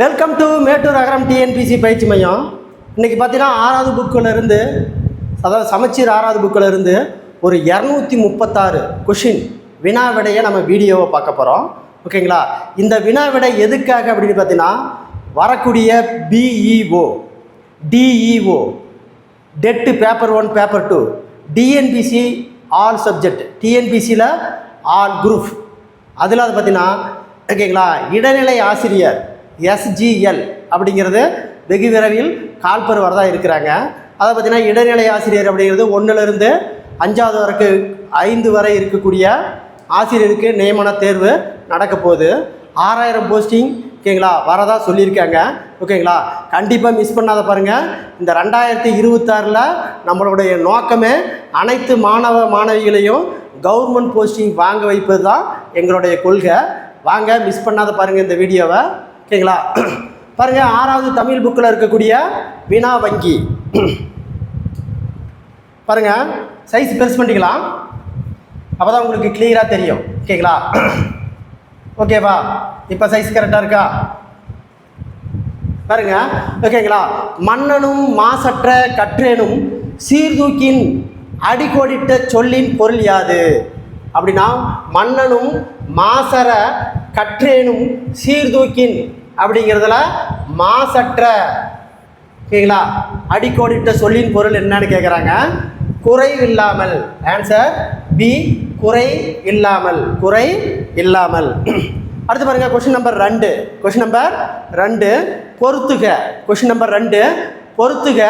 Welcome to Mettur Agaram TNPSC பயிற்சி மையம். இன்றைக்கி பார்த்தீங்கன்னா 6வது புக்கில் இருந்து, அதாவது சமச்சீர் 6வது புக்கில் இருந்து ஒரு 236 கொஷின் வினா விடையை நம்ம வீடியோவை பார்க்க போகிறோம். ஓகேங்களா? இந்த வினா விடை எதுக்காக அப்படின்னு பார்த்தீங்கன்னா, வரக்கூடிய BEO, DEO, TET paper 1 paper 2, TNPSC all subject, டிஎன்பிசியில் ஆல் குரூப், அதில் அது பார்த்தீங்கன்னா ஓகேங்களா இடைநிலை ஆசிரியர் எஸ்ஜிஎல் அப்படிங்கிறது வெகு விரைவில் கால்பர் வரதான் இருக்கிறாங்க. அதை பார்த்தீங்கன்னா இடைநிலை ஆசிரியர் அப்படிங்கிறது 1லிருந்து 5வது வரைக்கும் 5 வரை இருக்கக்கூடிய ஆசிரியருக்கு நியமன தேர்வு நடக்க போகுது. 6000 போஸ்டிங் ஓகேங்களா வரதா சொல்லியிருக்காங்க. ஓகேங்களா? கண்டிப்பாக மிஸ் பண்ணாத பாருங்கள். இந்த 2026 நம்மளுடைய நோக்கமே அனைத்து மாணவிகளையும் கவர்மெண்ட் போஸ்டிங் வாங்க வைப்பது தான் எங்களுடைய கொள்கை. வாங்க மிஸ் பண்ணாத பாருங்கள் இந்த வீடியோவை. ஓகேங்களா? பாருங்கள், 6வது தமிழ் புக்கில் இருக்கக்கூடிய வினா வங்கி பாருங்கள். சைஸ் பெருசு பண்ணிக்கலாம், அப்போ தான் உங்களுக்கு கிளியராக தெரியும். ஓகேங்களா? ஓகேவா? இப்போ சைஸ் கரெக்டாக இருக்கா பாருங்க. ஓகேங்களா? மன்னனும் மாசற்ற கற்றேனும் சீர்தூக்கின் அடிக்கோடிட்ட சொல்லின் பொருள் யாது அப்படின்னா, மன்னனும் மாசற கற்றேனும் சீர்தூக்கின் அப்படிங்கிறதுல மாசற்ற ஓகேங்களா அடிக்கோடிட்ட சொல்லின் பொருள் என்னன்னு கேட்குறாங்க. குறை இல்லாமல். ஆன்சர் பி, குறை இல்லாமல். குறை இல்லாமல். அடுத்து பாருங்க, கொஸ்டின் நம்பர் 2. கொஸ்டின் நம்பர் 2 பொறுத்துக. கொஸ்டின் நம்பர் 2 பொறுத்துக.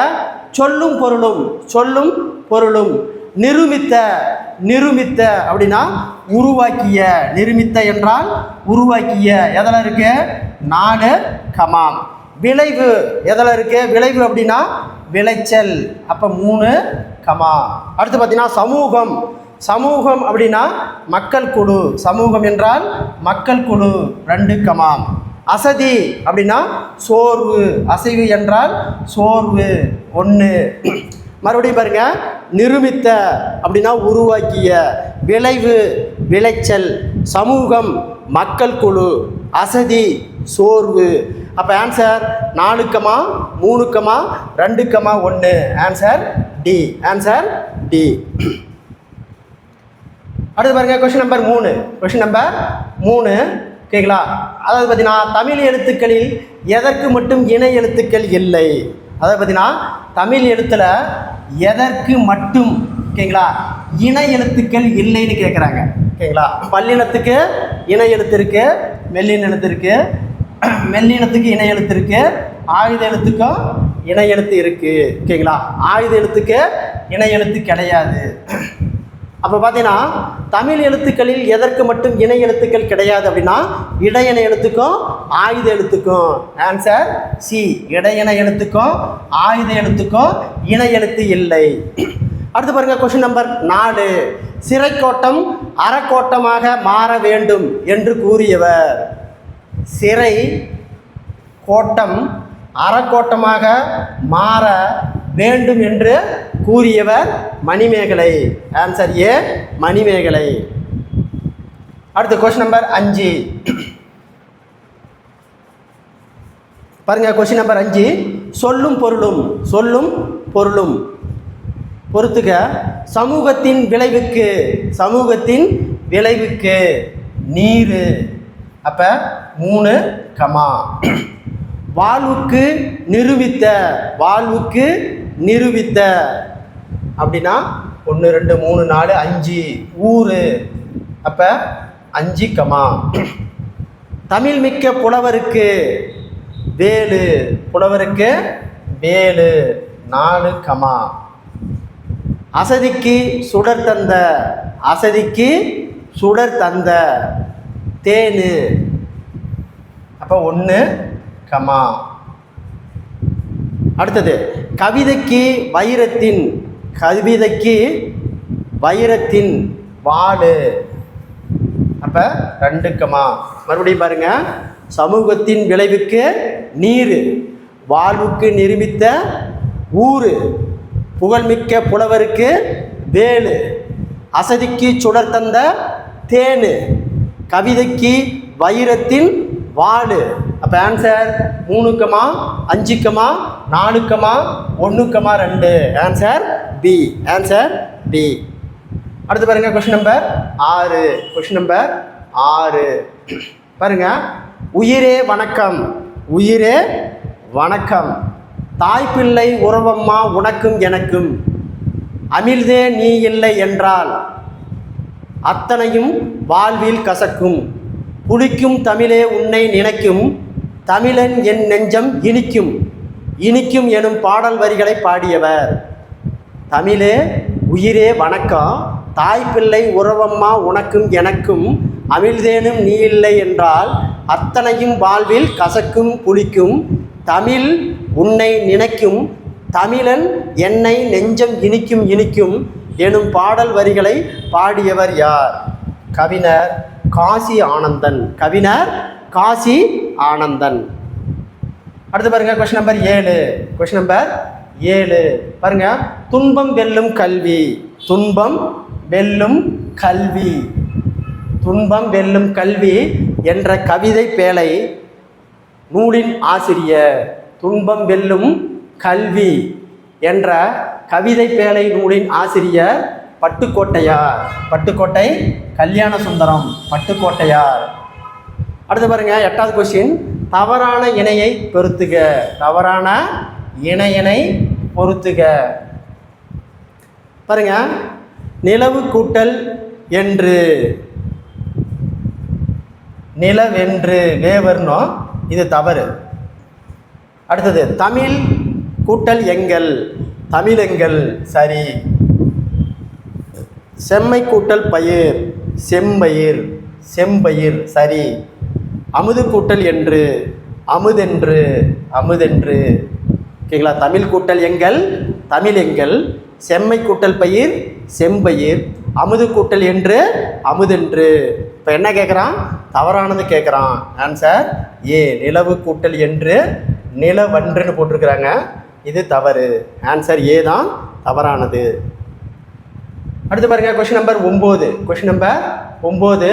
சொல்லும் பொருளும், சொல்லும் பொருளும். நிருமித்த. நிருமித்த அப்படின்னா உருவாக்கிய. நிருமித்த என்றால் உருவாக்கிய. எதில் இருக்கு? 4 கமாம். விளைவு எதில் இருக்கு? விளைவு அப்படின்னா விளைச்சல், அப்போ 3 கமா. அடுத்து பார்த்தீங்கன்னா சமூகம். சமூகம் அப்படின்னா மக்கள் குழு. சமூகம் என்றால் மக்கள் குழு, 2 கமாம். அசதி அப்படின்னா சோர்வு. அசைவு என்றால் சோர்வு, 1. மறுபடியும் பாருங்க, நிருமித்த அப்படின்னா உருவாக்கிய, விளைவு விளைச்சல், சமூகம் மக்கள் குழு, அசதி சோர்வு. அப்போ answer 4 comma 3 comma 2 comma 1. Answer D. Answer D. அடுத்து பாருங்க, கொஸ்டின் நம்பர் 3. கொஸ்டின் நம்பர் 3 ஓகேங்களா? அதாவது பார்த்தீங்கன்னா தமிழ் எழுத்துக்களில் எதற்கு மட்டும் இணை எழுத்துக்கள் இல்லை. அதாவது பார்த்தீங்கன்னா தமிழ் எழுத்தில் எதற்கு மட்டும் ஓகேங்களா இணை எழுத்துக்கள் இல்லைன்னு கேட்குறாங்க. ஓகேங்களா? பல்லினத்துக்கு இணை எழுத்து இருக்குது, மெல்லின எழுத்து இருக்குது. மெல்லினத்துக்கு இணை எழுத்து இருக்குது, ஆயுத எழுத்துக்கும் இணை எழுத்து இருக்குது. ஓகேங்களா? ஆயுத எழுத்துக்கு இணை எழுத்து கிடையாது. அப்போ பார்த்தீங்கன்னா தமிழ் எழுத்துக்களில் எதற்கு மட்டும் இணை எழுத்துக்கள் கிடையாது அப்படின்னா, இடையின எழுத்துக்கும் ஆயுத எழுத்துக்கும். ஆன்சர் சி, இடையின எழுத்துக்கும் ஆயுத எழுத்துக்கும் இணை எழுத்து இல்லை. அடுத்து பாருங்க, கொஸ்டின் நம்பர் 4 சிறைக்கோட்டம் அறக்கோட்டமாக மாற வேண்டும் என்று கூறியவர். சிறை கோட்டம் அறக்கோட்டமாக மாற வேண்டும் என்று கூறியவர் மணிமேகலை. Answer A, Manimekalai. அடுத்து கொஸ்டின் நம்பர் 5 பாருங்க. கொஸ்டின் நம்பர் 5 சொல்லும் பொருளும். சொல்லும் பொருளும். பொறுத்துக. சமூகத்தின் விளைவுக்கு. சமூகத்தின் விளைவுக்கு நீர், அப்போ 3 கமா. வாழ்வுக்கு நிரூபித்த. வாழ்வுக்கு நிரூபித்த அப்படின்னா 1 2 3 4 5 ஊர், அப்போ 5 கமா. தமிழ் மிக்க புலவருக்கு வேலு. புலவருக்கு வேலு, 4 கமா. அசதிக்கு சுடர் தந்த. அசதிக்கு சுடர் தந்த தேனு, அப்போ 1 கமா. அடுத்தது கவிதைக்கு வைரத்தின். கவிதைக்கு வைரத்தின் வாழு, அப்போ 2 கமா. மறுபடியும் பாருங்க, சமூகத்தின் விளைவுக்கு நீர், வாழ்வுக்கு நிரூபித்த ஊர், புகழ்மிக்க புலவருக்கு வேலு, அசதிக்கு சுடர் தந்த தேனு, கவிதைக்கு வைரத்தின் வாழு, அப்போ answer 3, 5, 4, 1, 2. Answer B. Answer B. அடுத்து பாருங்க கொஸ்டின் நம்பர் 6. கொஸ்டின் நம்பர் 6 பாருங்க. உயிரே வணக்கம், உயிரே வணக்கம், தாய்ப்பிள்ளை உறவம்மா உனக்கும் எனக்கும், அமிழ்தே நீ இல்லை என்றால் அத்தனையும் வாழ்வில் கசக்கும், புளிக்கும் தமிழே உன்னை நினைக்கும், தமிழன் என் நெஞ்சம் இனிக்கும், இனிக்கும் எனும் பாடல் வரிகளை பாடியவர். தமிழே உயிரே வணக்கம், தாய்ப்பிள்ளை உறவம்மா உனக்கும் எனக்கும், அமிழ்தேனும் நீ இல்லை என்றால் அத்தனையும் வாழ்வில் கசக்கும் புளிக்கும், தமிழ் உன்னை நினைக்கும், தமிழன் என்னை நெஞ்சம் இனிக்கும் இனிக்கும் எனும் பாடல் வரிகளை பாடியவர் யார்? கவிஞர் காசி ஆனந்தன். கவிஞர் காசி ஆனந்தன். அடுத்து பாருங்க கொஸ்டின் நம்பர் 7. கொஸ்டின் நம்பர் 7 பாருங்க. துன்பம் வெல்லும் கல்வி, துன்பம் வெல்லும் கல்வி, துன்பம் வெல்லும் கல்வி என்ற கவிதை பேழை நூலின் ஆசிரியர். துன்பம் வெல்லும் கல்வி என்ற கவிதை பேழை நூலின் ஆசிரியர் பட்டுக்கோட்டையார். பட்டுக்கோட்டை கல்யாண சுந்தரம் பட்டுக்கோட்டையார். அடுத்து பாருங்க 8வது கொஸ்டின். தவறான இணையை பொருத்துக. தவறான இணையனை பொருத்துக. பாருங்க. நிலவு கூட்டல் என்று, நிலவென்று வேவர்னோ இது தவறு. அடுத்தது தமிழ் கூட்டல் எங்கள், தமிழெங்கள் சரி. செம்மை கூட்டல் பயிர், செம்பயிர், செம்பயிர் சரி. அமுது கூட்டல் என்று, அமுதென்று, அமுதென்று. ஓகேங்களா? தமிழ் கூட்டல் எங்கள், தமிழ் எங்கள். செம்மை கூட்டல் பயிர், செம்பயிர். அமுது கூட்டல் என்று, அமுதென்று. இப்போ என்ன கேட்குறான்? தவறானது கேட்குறான். Answer A. நிலவு கூட்டல் என்று நிலவன்றுன்னு போட்டிருக்கிறாங்க, இது தவறு. ஆன்சர் ஏ தான் தவறானது. அடுத்து பாருங்க கொஸ்டின் நம்பர் 9. Question number 9.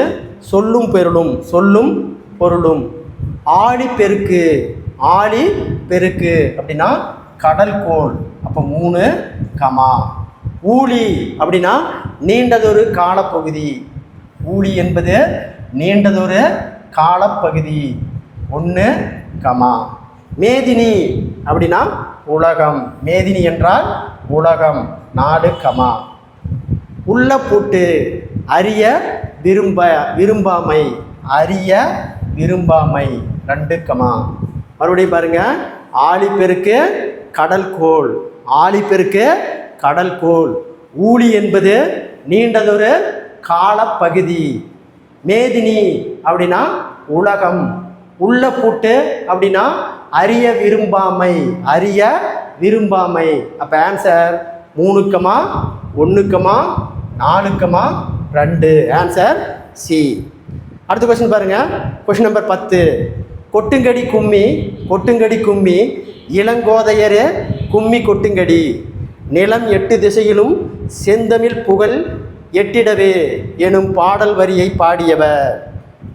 சொல்லும் பொருளும், சொல்லும் பொருளும். ஆழி பெருக்கு, ஆழி பெருக்கு அப்படின்னா கடல் கோள். அப்போ 3, ஊழி அப்படின்னா நீண்டதொரு காலப்பகுதி. ஊழி என்பது நீண்டதொரு காலப்பகுதி. 1, மேதினி அப்படின்னா உலகம். மேதினி என்றால் உலகம். 4, உள்ள பூட்டு அறிய விரும்பாமை, அறிய விரும்பாமை. 2, மறுபடியும் பாருங்க. ஆழிப்பெருக்கு கடல்கோள், ஆழிப்பெருக்கு கடல்கோள். ஊழி என்பது நீண்டதொரு காலப்பகுதி. மேதினி அப்படின்னா உலகம். உள்ள பூட்டு அப்படின்னா அறிய விரும்பாமை, அறிய விரும்பாமை. அப்போ ஆன்சர் 3, 1, 4, 2. Answer C. அடுத்த கொஸ்டின் பாருங்க. Question number 10. கொட்டுங்கடி கும்மி, கொட்டுங்கடி கும்மி, இளங்கோதையரே கும்மி கொட்டுங்கடி, நிலம் 8 திசையிலும் செந்தமிழ் புகழ் எட்டிடவே எனும் பாடல் வரியை பாடியவர்.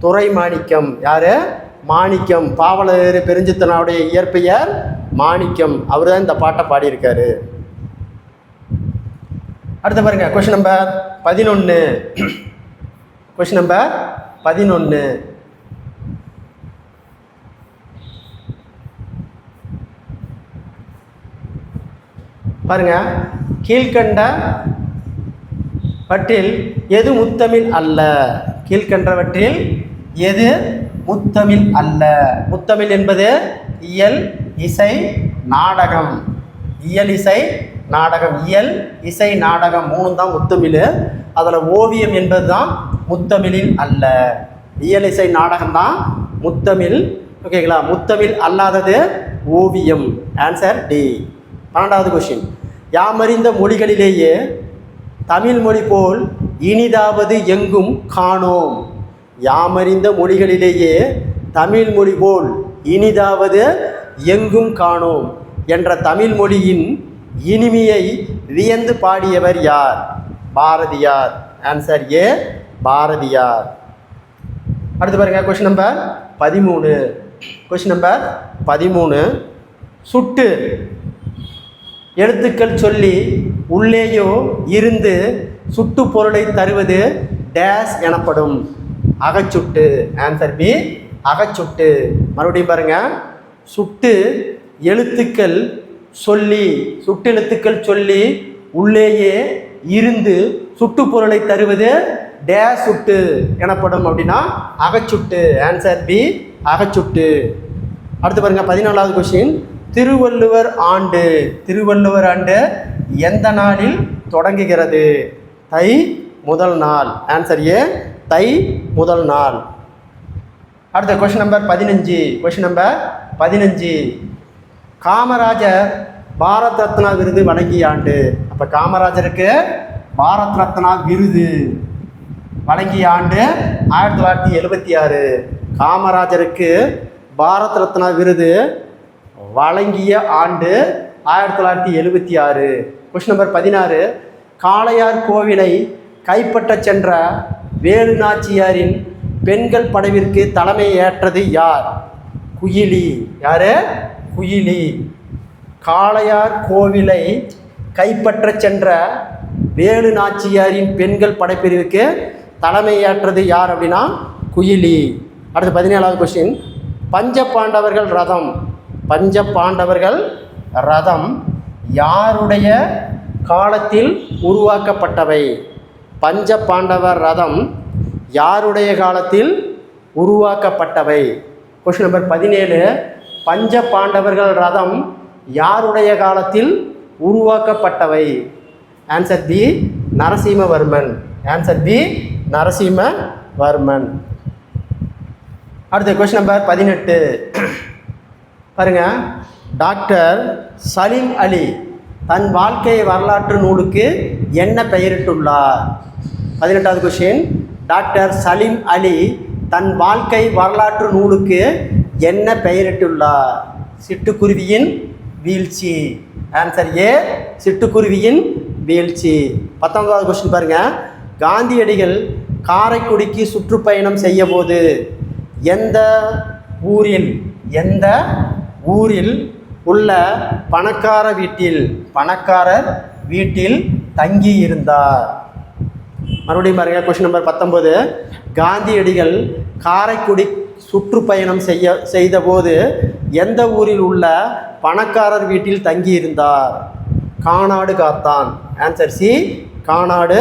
துரை மாணிக்கம். யாரு? மாணிக்கம். பாவலர் பெருஞ்சித்தனாவுடைய இயற்பெயர் மாணிக்கம். அவர் தான் இந்த பாட்டை பாடியிருக்காரு. அடுத்து பாருங்க கொஸ்டின் நம்பர் 11. கொஸ்டின் நம்பர் 11 பாருங்க. கீழ்கண்ட வற்றில் எது முத்தமிழ் அல்ல? கீழ்கண்டவற்றில் எது முத்தமிழ் அல்ல? முத்தமிழ் என்பது இயல், இசை, நாடகம். இயல், இசை, நாடகம். இயல், இசை, நாடகம் 3 தான் முத்தமிழ். அதில் ஓவியம் என்பது தான் முத்தமிழில் அல்ல. இயல், இசை, நாடகம் தான் முத்தமிழ். ஓகேங்களா? முத்தமிழ் அல்லாதது ஓவியம். Answer D. 12வது கொஸ்டின். யாமறிந்த மொழிகளிலேயே தமிழ் மொழி போல் இனிதாவது எங்கும் காணோம். யாமறிந்த மொழிகளிலேயே தமிழ் மொழி போல் இனிதாவது எங்கும் காணோம் என்ற தமிழ் மொழியின் இனிமையை வியந்து பாடியவர் யார்? பாரதியார். Answer A. பாரதியார். அடுத்து பாருங்க கொஸ்டின் நம்பர் 13. Question number 13. சுட்டு எழுத்துக்கள் சொல்லி உள்ளேயோ இருந்து சுட்டு பொருளை தருவது டேஸ் எனப்படும். அகச்சுட்டு. ஆன்சர் பி அகச்சுட்டு. மறுபடியும் பாருங்க. சுட்டு எழுத்துக்கள் சொல்லி சுட்டு எழுத்துக்கள் சொல்லி உள்ளேயே இருந்து சுட்டு பொருளை தருவது டேஸ் சுட்டு எனப்படும் அப்படின்னா அகச்சுட்டு. Answer B அகச்சுட்டு. அடுத்து பாருங்க 14வது கொஸ்டின். திருவள்ளுவர் ஆண்டு. திருவள்ளுவர் ஆண்டு எந்த நாளில் தொடங்குகிறது? தை முதல் நாள். ஆன்சர் ஏ தை முதல் நாள். அடுத்த question number 15. Question number 15. Kamarajar Bharat Ratna விருது வழங்கிய ஆண்டு. அப்போ காமராஜருக்கு பாரத் ரத்னா விருது வழங்கிய ஆண்டு 1976. காமராஜருக்கு பாரத் ரத்னா விருது வழங்கிய ஆண்டு 1976. Question number 16. காளையார் கோவிலை கைப்பற்ற சென்ற வேலு நாச்சியாரின் பெண்கள் படைவிற்கு தலைமை ஏற்றது யார்? குயிலி. யாரு? குயிலி. காளையார் கோவிலை கைப்பற்ற சென்ற வேலு நாச்சியாரின் பெண்கள் படைப்பிரிவுக்கு தலைமை ஏற்றது யார் அப்படின்னா குயிலி. அடுத்து 17வது கொஸ்டின். பஞ்ச பாண்டவர்கள் ரதம். பஞ்ச பாண்டவர்கள் ரதம் யாருடைய காலத்தில் உருவாக்கப்பட்டவை? பஞ்ச பாண்டவர் ரதம் யாருடைய காலத்தில் உருவாக்கப்பட்டவை? Question number 17. பஞ்ச பாண்டவர்கள் ரதம் யாருடைய காலத்தில் உருவாக்கப்பட்டவை? Answer B Narasimhavarman. Answer B Narasimhavarman. அடுத்த கொஸ்டின் நம்பர் 18. பாருங்க. டாக்டர் சலீம் அலி தன் வாழ்க்கை வரலாற்று நூலுக்கு என்ன பெயரிட்டுள்ளார்? 18வது கொஸ்டின். டாக்டர் சலீம் அலி தன் வாழ்க்கை வரலாற்று நூலுக்கு என்ன பெயரிட்டுள்ளார்? சிட்டுக்குருவியின் வீழ்ச்சி. ஆன்சர் ஏ சிட்டுக்குருவியின் வீழ்ச்சி. 19வது கொஸ்டின் பாருங்க. காந்தியடிகள் காரைக்குடிக்கு சுற்றுப்பயணம் செய்ய போது எந்த ஊரில் உள்ள பணக்காரர் வீட்டில் தங்கி இருந்தார்? மறுபடியும் பாருங்க. Question number 19. காந்தியடிகள் காரைக்குடி சுற்றுப்பயணம் செய்தபோது எந்த ஊரில் உள்ள பணக்காரர் வீட்டில் தங்கியிருந்தார்? கானாடு காத்தான். ஆன்சர் சி கானாடு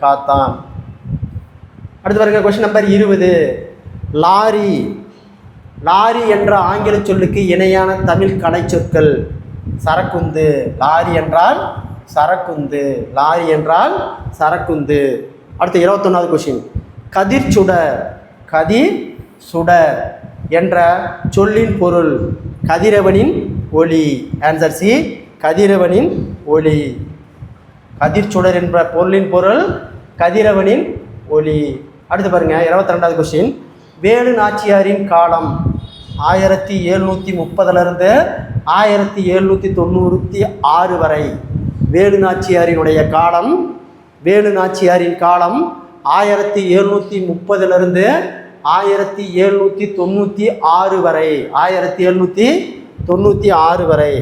காத்தான். அடுத்து பாருங்க. Question number 20. லாரி. லாரி என்ற ஆங்கில சொல்லுக்கு இணையான தமிழ் கலை சொற்கள். சரக்குந்து. லாரி என்றால் சரக்குந்து. லாரி என்றால் சரக்குந்து. அடுத்து 21வது கொஸ்டின். கதிர் சுடர். கதிர் சுடர் என்ற சொல்லின் பொருள் கதிரவனின் ஒளி. ஆன்சர் சி கதிரவனின் ஒளி. கதிர் சுடர் என்ற பொருளின் பொருள் கதிரவனின் ஒளி. அடுத்து பாருங்க. 22வது கொஸ்டின். வேலு நாச்சியாரின் காலம் 1730 1796 வரை. வேலு நாச்சியாரினுடைய காலம். வேலு நாச்சியாரின் காலம் 1730 1796 வரை. 1796 வரை.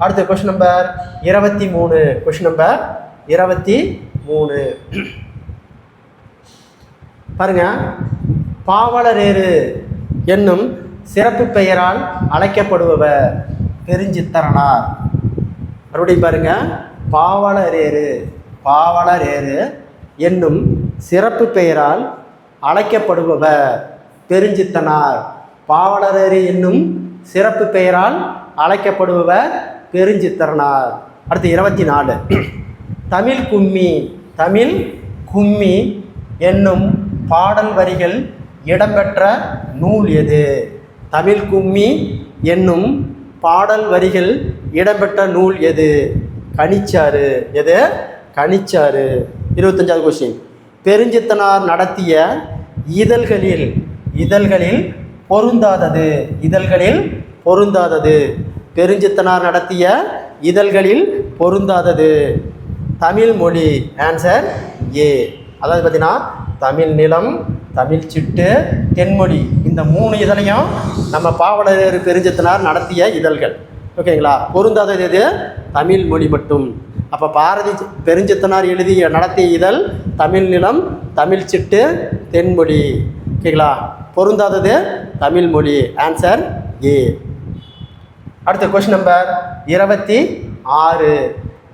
அடுத்த கொஸ்டின் நம்பர் 23. கொஸ்டின் நம்பர் 23 பாருங்க. பாவலரேறு என்னும் சிறப்பு பெயரால் அழைக்கப்படுபவர் பெருஞ்சித்திரனார். மறுபடியும் பாருங்க. பாவலரேறு என்னும் சிறப்பு பெயரால் அழைக்கப்படுபவர் பெருஞ்சித்தனார். பாவலரேறு என்னும் சிறப்பு பெயரால் அழைக்கப்படுபவர் பெருஞ்சித்திரனார். அடுத்து 24. தமிழ் கும்மி என்னும் பாடல் வரிகள் இடம்பெற்ற நூல் எது? தமிழ் கும்மி என்னும் பாடல் வரிகள் இடம்பெற்ற நூல் எது? கனிச்சாறு. எது? கனிச்சாறு. 25வது கொஸ்டின். பெருஞ்சித்தனார் நடத்திய இதழ்களில் பொருந்தாதது. பெருஞ்சித்தனார் நடத்திய இதழ்களில் பொருந்தாதது தமிழ் மொழி. Answer A. அதாவது பார்த்தீங்கன்னா தமிழ் நிலம், தமிழ் சிட்டு, தென்மொழி இந்த 3 இதழையும் நம்ம பாவலரேறு பெருஞ்சத்தனார் நடத்திய இதழ்கள். ஓகேங்களா? பொருந்தாதது எது? தமிழ் மொழி மட்டும். அப்போ பாரதி பெருஞ்சத்தனார் எழுதிய நடத்திய இதழ் தமிழ் நிலம், தமிழ் சிட்டு, தென்மொழி. ஓகேங்களா? பொருந்தாதது தமிழ் மொழி. Answer A. அடுத்த கொஸ்டின் நம்பர் 26.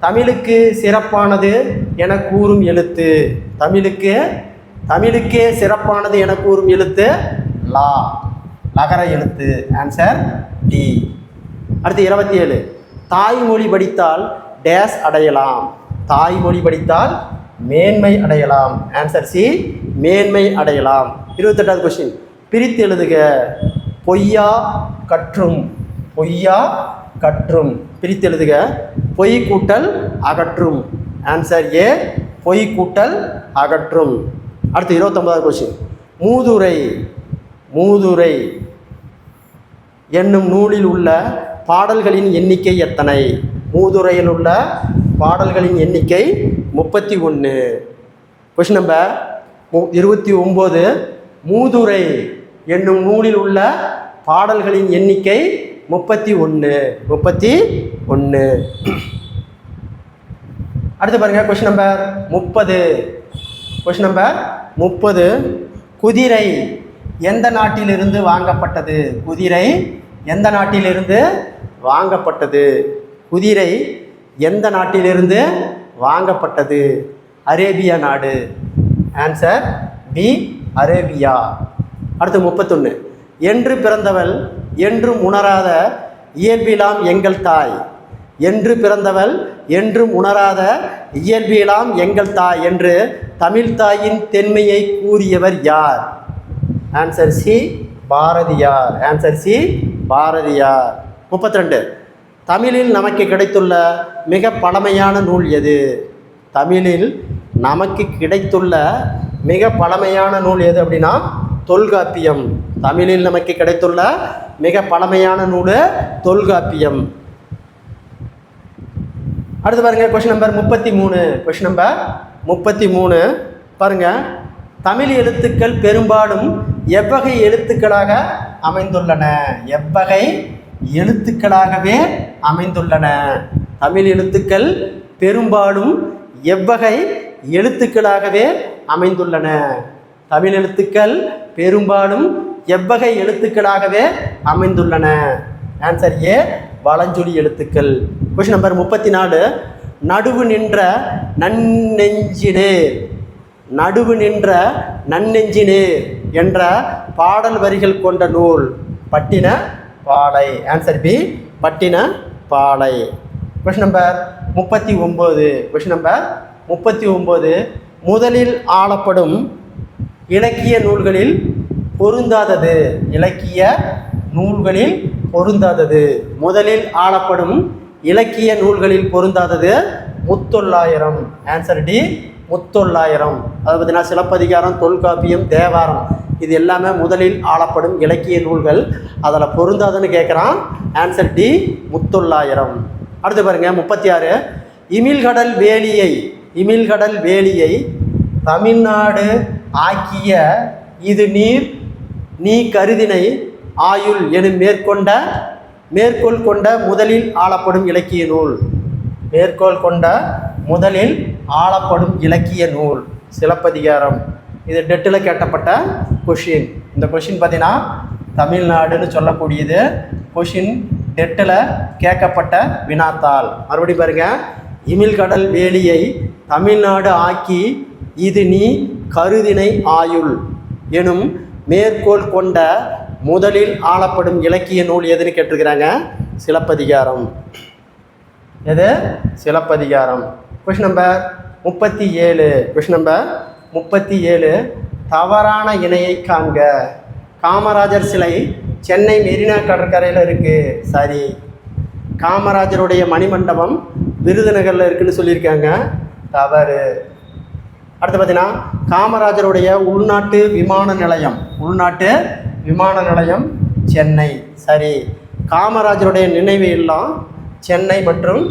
தமிழுக்கு சிறப்பானது என கூறும் எழுத்து. தமிழுக்கே சிறப்பானது என கூறும் எழுத்து லா, லகர எழுத்து. Answer D. அடுத்து 27. தாய்மொழி படித்தால் டேஸ் அடையலாம். தாய்மொழி படித்தால் மேன்மை அடையலாம். ஆன்சர் சி, மேன்மை அடையலாம். 28வது கொஸ்டின், பிரித்து எழுதுக. பொய்யா கற்றும். பொய்யா கற்றும். பிரித்து எழுதுக. பொய் கூட்டல் அகற்றும். ஆன்சர் ஏ, பொய் கூட்டல் அகற்றும். அடுத்து 29வது கொஸ்டின், மூதுரை என்னும் நூலில் உள்ள பாடல்களின் எண்ணிக்கை எத்தனை? மூதுரையில் உள்ள பாடல்களின் எண்ணிக்கை 31. Question number 29. மூதுரை என்னும் நூலில் உள்ள பாடல்களின் எண்ணிக்கை 31. அடுத்து பாருங்க, கொஸ்டின் நம்பர் 30. Question number 30. குதிரை எந்த நாட்டிலிருந்து வாங்கப்பட்டது? குதிரை எந்த நாட்டிலிருந்து வாங்கப்பட்டது? குதிரை எந்த நாட்டிலிருந்து வாங்கப்பட்டது? அரேபியா நாடு. Answer B, Arabia. அடுத்து 31. என்று பிறந்தவள் என்றும் உணராத இயல்பிலாம் எங்கள் தாய். என்று பிறந்தவள் என்றும் உணராத இயல்பிலாம் எங்கள் தாய் என்று தமிழ் தாயின் தென்மையை கூறியவர் யார்? Answer C, Bharathiyar. Answer C, Bharathiyar. 32. தமிழில் நமக்கு கிடைத்துள்ள மிக பழமையான நூல் எது? தமிழில் நமக்கு கிடைத்துள்ள மிக பழமையான நூல் எது அப்படின்னா தொல்காப்பியம். தமிழில் நமக்கு கிடைத்துள்ள மிக பழமையான நூல் தொல்காப்பியம். அடுத்து பாருங்க, கொஸ்டின் நம்பர் 33. கொஸ்டின் நம்பர் 33 பாருங்க. தமிழ் எழுத்துக்கள் பெரும்பாலும் எவ்வகை எழுத்துக்களாக அமைந்துள்ளன? எவ்வகை எழுத்துக்களாகவே அமைந்துள்ளன? தமிழ் எழுத்துக்கள் பெரும்பாலும் எவ்வகை எழுத்துக்களாகவே அமைந்துள்ளன? தமிழ் எழுத்துக்கள் பெரும்பாலும் எவ்வகை எழுத்துக்களாகவே அமைந்துள்ளன? ஆன்சர் ஏ, வலஞ்சொலி எழுத்துக்கள். Question number 34. நடுவு நின்ற நன்னெஞ்சினேர். நடுவு நின்ற நன்னெஞ்சினேர் என்ற பாடல் வரிகள் கொண்ட நூல் பட்டின பாலை. ஆன்சர் பி, பட்டின பாலை. Question number 39. Question number 39. முதலில் ஆளப்படும் இலக்கிய நூல்களில் பொருந்தாதது. இலக்கிய நூல்களில் பொருந்தாதது. முதலில் ஆளப்படும் இலக்கிய நூல்களில் பொருந்தாதது முத்தொள்ளாயிரம். Answer D, Muthollayiram. அதை பார்த்தீங்கன்னா சிலப்பதிகாரம், தொல்காப்பியம், தேவாரம் இது எல்லாமே முதலில் ஆளப்படும் இலக்கிய நூல்கள். அதில் பொருந்தாதுன்னு கேட்குறான். Answer D, Muthollayiram. அடுத்து பாருங்க 36. இமிழ்கடல் வேலியை தமிழ்நாடு ஆக்கிய இது நீ கருதினை ஆயுள் எனும் மேற்கோள் கொண்ட முதலில் ஆளப்படும் இலக்கிய நூல். மேற்கோள் கொண்ட முதலில் ஆளப்படும் இலக்கிய நூல் சிலப்பதிகாரம். இது டெட்டில் கேட்டப்பட்ட கொஷின். இந்த கொஷின் பார்த்தீங்கன்னா தமிழ்நாடுன்னு சொல்லக்கூடியது கொஷின் டெட்டில் கேட்கப்பட்ட வினாத்தாள். மறுபடியும் பாருங்க, இமிழ்கடல் வேலியை தமிழ்நாடு ஆக்கி இது நீ கருதினை ஆயுள் எனும் மேற்கோள் கொண்ட முதலில் ஆளப்படும் இலக்கிய நூல் எதுன்னு கேட்டிருக்கிறாங்க? சிலப்பதிகாரம். எது? Silappatikaram. Question number 37. Question number 37. தவறான இணையை காண்க. காமராஜர் சிலை சென்னை மெரினா கடற்கரையில் இருக்குது. சரி. காமராஜருடைய மணிமண்டபம் விருதுநகரில் இருக்குதுன்னு சொல்லியிருக்காங்க. தவறு. அடுத்து பார்த்தீங்கன்னா காமராஜருடைய உள்நாட்டு விமான நிலையம் சென்னை. சரி. காமராஜருடைய நினைவு இல்லம் சென்னை மற்றும்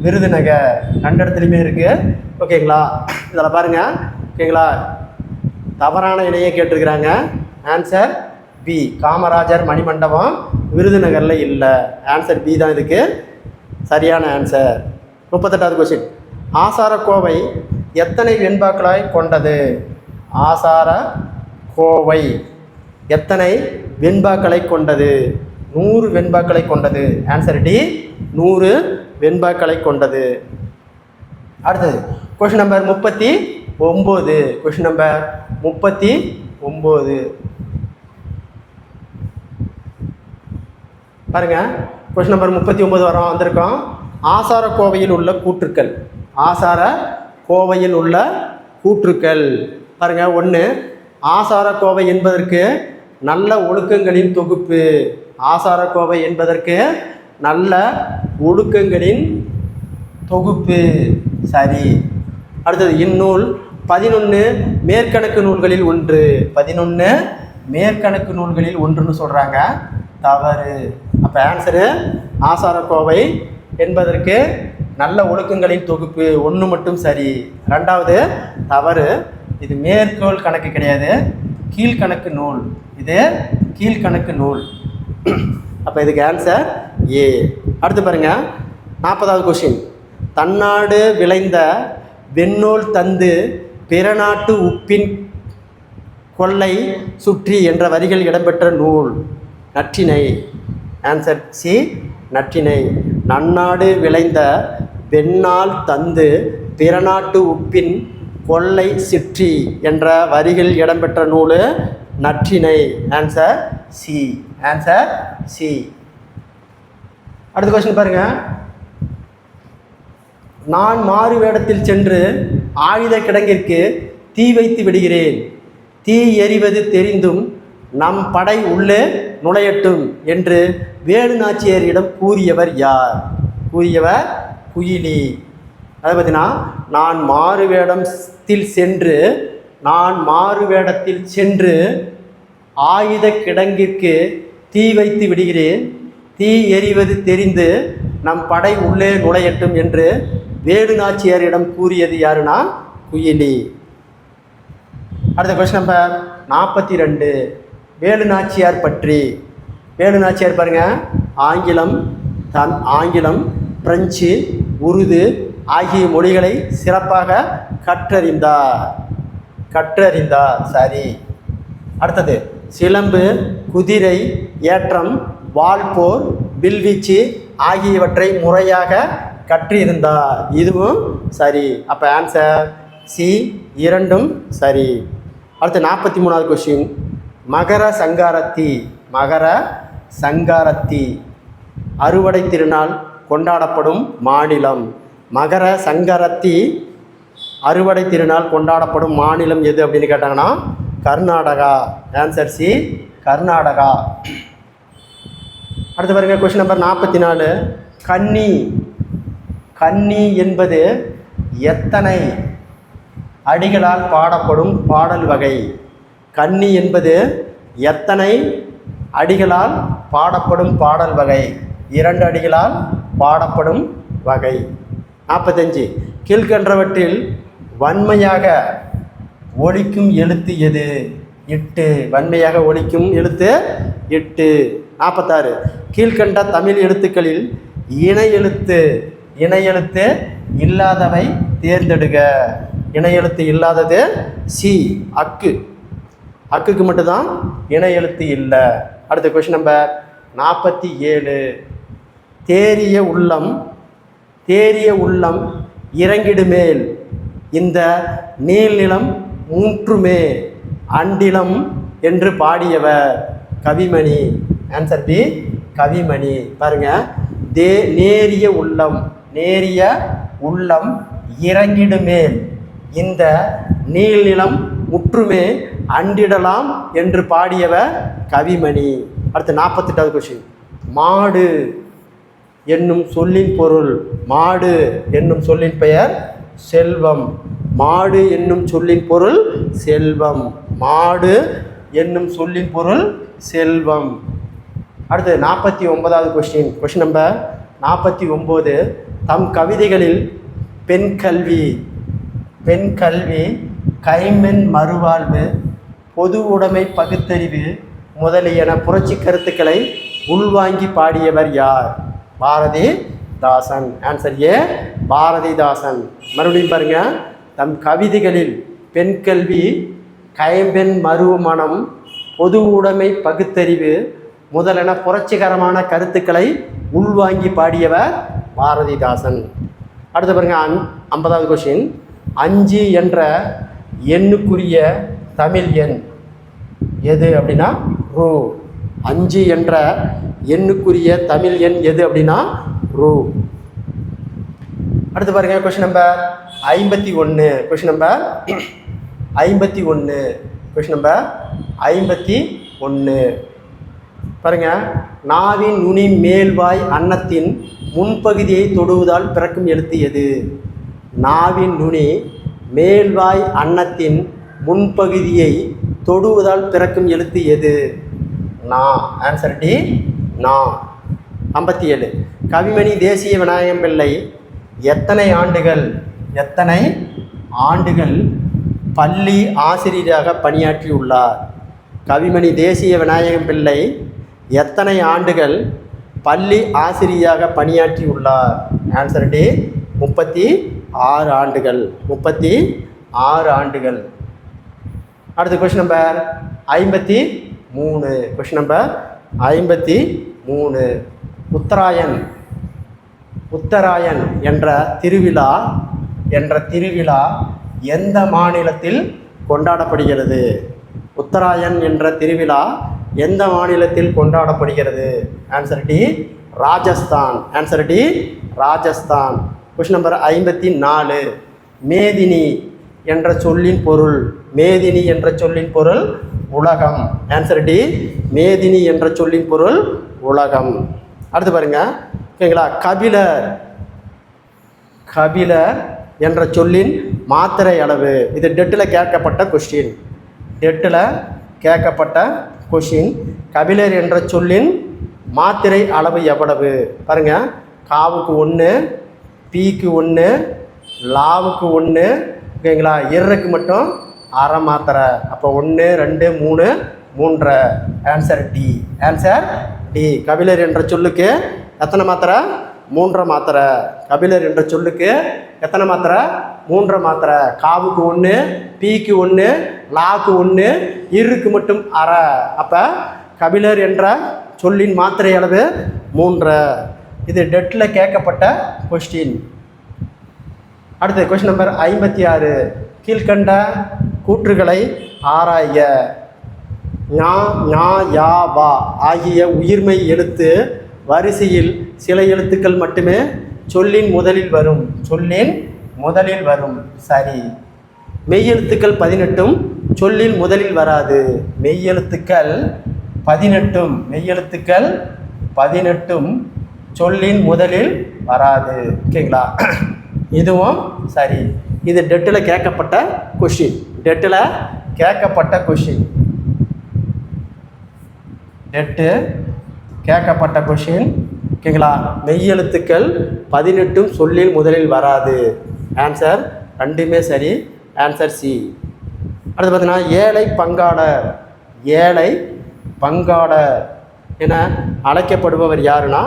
விருதுநகர் 2 இடத்துலையுமே இருக்குது. ஓகேங்களா? இதில் பாருங்கள். ஓகேங்களா? தவறான இணையை கேட்டிருக்கிறாங்க. Answer B. காமராஜர் மணிமண்டபம் விருதுநகரில் இல்லை. ஆன்சர் பி தான் இதுக்கு சரியான ஆன்சர். 38வது கொஸ்டின். ஆசாரக்கோவை எத்தனை வெண்பாக்களாய் கொண்டது? ஆசாரக்கோவை எத்தனை வெண்பாக்களை கொண்டது? 100 வெண்பாக்களை கொண்டது. ஆன்சர் டி, 100 வெண்பாக்களை கொண்டது. அடுத்தது கொஸ்டின் நம்பர் 39. கொஸ்டின் நம்பர் 39 பாருங்க. கொஸ்டின் நம்பர் 39 வந்திருக்கோம். ஆசாரக்கோவையில் உள்ள கூற்றுக்கள். ஆசாரக்கோவையில் உள்ள கூற்றுக்கள் பாருங்க. 1, ஆசாரக்கோவை என்பதற்கு நல்ல ஒழுக்கங்களின் தொகுப்பு. ஆசாரக்கோவை என்பதற்கு நல்ல ஒழுக்கங்களின் தொகுப்பு. சரி. அடுத்தது இந்நூல் 11 மேற்கணக்கு நூல்களில் ஒன்று. 11 மேற்கணக்கு நூல்களில் ஒன்றுன்னு சொல்கிறாங்க. தவறு. அப்போ ஆன்சரு ஆசாரக்கோவை என்பதற்கு நல்ல ஒழுக்கங்களின் தொகுப்பு 1 மட்டும் சரி. 2வது தவறு. இது மேற்கோள் கணக்கு கிடையாது, கீழ்கணக்கு நூல். இது கீழ்கணக்கு நூல். அப்போ இதுக்கு ஆன்சர் ஏ. அடுத்து பாருங்க 40வது கொஸ்டின். தன்னாடு விளைந்த வெண்ணோல் தந்து பிறநாட்டு உப்பின் கொள்ளை சுற்றி என்ற வரிகள் இடம்பெற்ற நூல். நற்றிணை. Answer C, Natrinai. நன்னாடு விளைந்த வெண்ணால் தந்து பிறநாட்டு உப்பின் கொள்ளை சுற்றி என்ற வரிகள் இடம்பெற்ற நூல் Natrinai. Answer C. Answer C. அடுத்த கொஸ்டின் பாருங்க. நான் மாறு வேடத்தில் சென்று ஆயுத கிடங்கிற்கு தீ வைத்து விடுகிறேன். தீ எரிவது தெரிந்தும் நம் படை உள்ளே நுழையட்டும் என்று வேலு நாச்சியாரிடம் கூறியவர் யார்? கூறியவர் குயிலி. அதை பார்த்தீங்கன்னா நான் மாறு வேடத்தில் சென்று ஆயுத கிடங்கிற்கு தீ வைத்து விடுகிறேன். தீ எரிவது தெரிந்து நம் படை உள்ளே நுழையட்டும் என்று வேலு நாச்சியாரிடம் கூறியது யாருன்னா குயிலி. அடுத்த கொஸ்டின் நம்பர் 42. வேலு நாச்சியார் பற்றி. வேலு நாச்சியார் பாருங்க. ஆங்கிலம், பிரெஞ்சு, உருது ஆகிய மொழிகளை சிறப்பாக கற்றறிந்தார். சரி. அடுத்தது சிலம்பு, குதிரை ஏற்றம், வாள்போர், வில்வீச்சு ஆகியவற்றை முறையாக கற்றிருந்தார். இதுவும் சரி. அப்போ ஆன்சர் சி, 2ம் சரி. அடுத்து 43வது கொஸ்டின். மகர சங்காரத்தி அறுவடை திருநாள் கொண்டாடப்படும் மாநிலம். மகர சங்கராந்தி அறுவடை திருநாள் கொண்டாடப்படும் மாநிலம் எது அப்படின்னு கேட்டாங்கன்னா கர்நாடகா. Answer C, Karnataka. அடுத்து பாருங்க கொஸ்டின் நம்பர் 44. கன்னி என்பது எத்தனை அடிகளால் பாடப்படும் பாடல் வகை? கன்னி என்பது எத்தனை அடிகளால் பாடப்படும் பாடல் வகை? 2 அடிகளால் பாடப்படும் வகை. 45. கீழ்கண்டவற்றில் வன்மையாக ஒலிக்கும் எழுத்து எது? இட்டு. வன்மையாக ஒலிக்கும் எழுத்து இட்டு. 46. கீழ்கண்ட தமிழ் எழுத்துக்களில் இணை எழுத்து இல்லாதவை தேர்ந்தெடுக. இணை எழுத்து இல்லாதது சி, அக்குக்கு மட்டும்தான் இணை எழுத்து இல்லை. அடுத்த கொஸ்டின் நம்பர் 47. தேறிய உள்ளம் இறங்கிடுமேல் இந்த நீள்நிலம் மூன்றுமே அண்டிலம் என்று பாடியவர் கவிமணி. Answer B, Kavimani. பாருங்க. நேரிய உள்ளம் இறங்கிடுமேல் இந்த நீள்நிலம் முற்றுமே அண்டிடலாம் என்று பாடியவர் கவிமணி. அடுத்து 48வது கொஸ்டின். மாடு என்னும் சொல்லின் பொருள். மாடு என்னும் சொல்லின் பெயர் செல்வம். மாடு என்னும் சொல்லின் பொருள் செல்வம். மாடு என்னும் சொல்லின் பொருள் செல்வம். அடுத்து 49வது கொஸ்டின். Question number 49. தம் கவிதைகளில் பெண் கல்வி, கைமென் மறுவாழ்வு, பொது உடைமை பகுத்தறிவு, முதலியன புரட்சி கருத்துக்களை உள்வாங்கி பாடியவர் யார்? பாரதிதாசன். Answer A, Bharathidasan. மறுபடியும் பாருங்க, தம் கவிதைகளில் பெண் கல்வி, கைம்பெண் மறுமணம், பொது உடைமை பகுத்தறிவு முதலென புரட்சிகரமான கருத்துக்களை உள்வாங்கி பாடியவர் பாரதிதாசன். அடுத்து பாருங்க, 50வது கொஸ்டின். 5 என்ற எண்ணுக்குரிய தமிழ் எண் எது அப்படின்னா ரூ. 5 என்ற எண்ணுக்குரிய தமிழ் எண் எது அப்படின்னா ரூ. அடுத்து பாருங்க, question number 51. Question number 51. Question number 51 பாருங்க. நாவின் நுனி மேல்வாய் அன்னத்தின் முன்பகுதியை தொடுவதால் பிறக்கும் எழுத்து எது? நாவின் நுனி மேல்வாய் அன்னத்தின் முன்பகுதியை தொடுவதால் பிறக்கும் எழுத்து எது? நா. ஆன்சர் டி, நா. 57. கவிமணி தேசிய விநாயகம் பிள்ளை எத்தனை ஆண்டுகள் பள்ளி ஆசிரியராக பணியாற்றியுள்ளார்? கவிமணி தேசிய விநாயகம் பிள்ளை எத்தனை ஆண்டுகள் பள்ளி ஆசிரியராக பணியாற்றியுள்ளார்? ஆன்சர் டி, 36 ஆண்டுகள். 36 ஆண்டுகள். அடுத்து question number 53. Question number 53. Uttarayan என்ற திருவிழா எந்த மாநிலத்தில் கொண்டாடப்படுகிறது? உத்தராயன் என்ற திருவிழா எந்த மாநிலத்தில் கொண்டாடப்படுகிறது? Answer D, Rajasthan. Answer D, Rajasthan. Question number 54. மேதினி என்ற சொல்லின் பொருள் உலகம். ஆன்சர் டி, மேதினி என்ற சொல்லின் பொருள் உலகம். அடுத்து பாருங்க, ஓகேங்களா. கபிலர் என்ற சொல்லின் மாத்திரை அளவு. இது டெட்டில் கேட்கப்பட்ட கொஸ்டின். கபிலர் என்ற சொல்லின் மாத்திரை அளவு எவ்வளவு? பாருங்க, காவுக்கு 1, பீக்கு 1, லாவுக்கு 1, ஓகேங்களா. இருக்கு மட்டும் அரை மாத்திரை. அப்போ 1, 2, 3, 3. Answer D. Answer D. Kapilar என்ற சொல்லுக்கு எத்தனை மாத்திரை? 3 மாத்திரை. கபிலர் என்ற சொல்லுக்கு எத்தனை மாத்திரை? 3 மாத்திரை. காவுக்கு 1, பீக்கு 1, லாவுக்கு 1, இருக்கு மட்டும் அரை. அப்போ கபிலர் என்ற சொல்லின் மாத்திரை அளவு 3. இது டெட்டில் கேட்கப்பட்ட கொஸ்டின். அடுத்து கொஸ்டின் நம்பர் 56. கீழ்கண்ட கூற்றுகளை ஆராய. ஞா, ஞா, யா, வா ஆகிய உயிர்மை எழுத்து வரிசையில் சில எழுத்துக்கள் மட்டுமே சொல்லின் முதலில் வரும். சரி. மெய்யெழுத்துக்கள் 18 சொல்லின் முதலில் வராது. மெய்யெழுத்துக்கள் 18 சொல்லின் முதலில் வராது. ஓகேங்களா, இதுவும் சரி. இது டெட்டில் கேட்கப்பட்ட கொஸ்டின். ஓகேங்களா. மெய்யெழுத்துக்கள் 18 சொல்லில் முதலில் வராது. ஆன்சர் ரெண்டுமே சரி. Answer C. அடுத்து பார்த்தீங்கன்னா, ஏழை பங்காளர் என அழைக்கப்படுபவர் யாருன்னா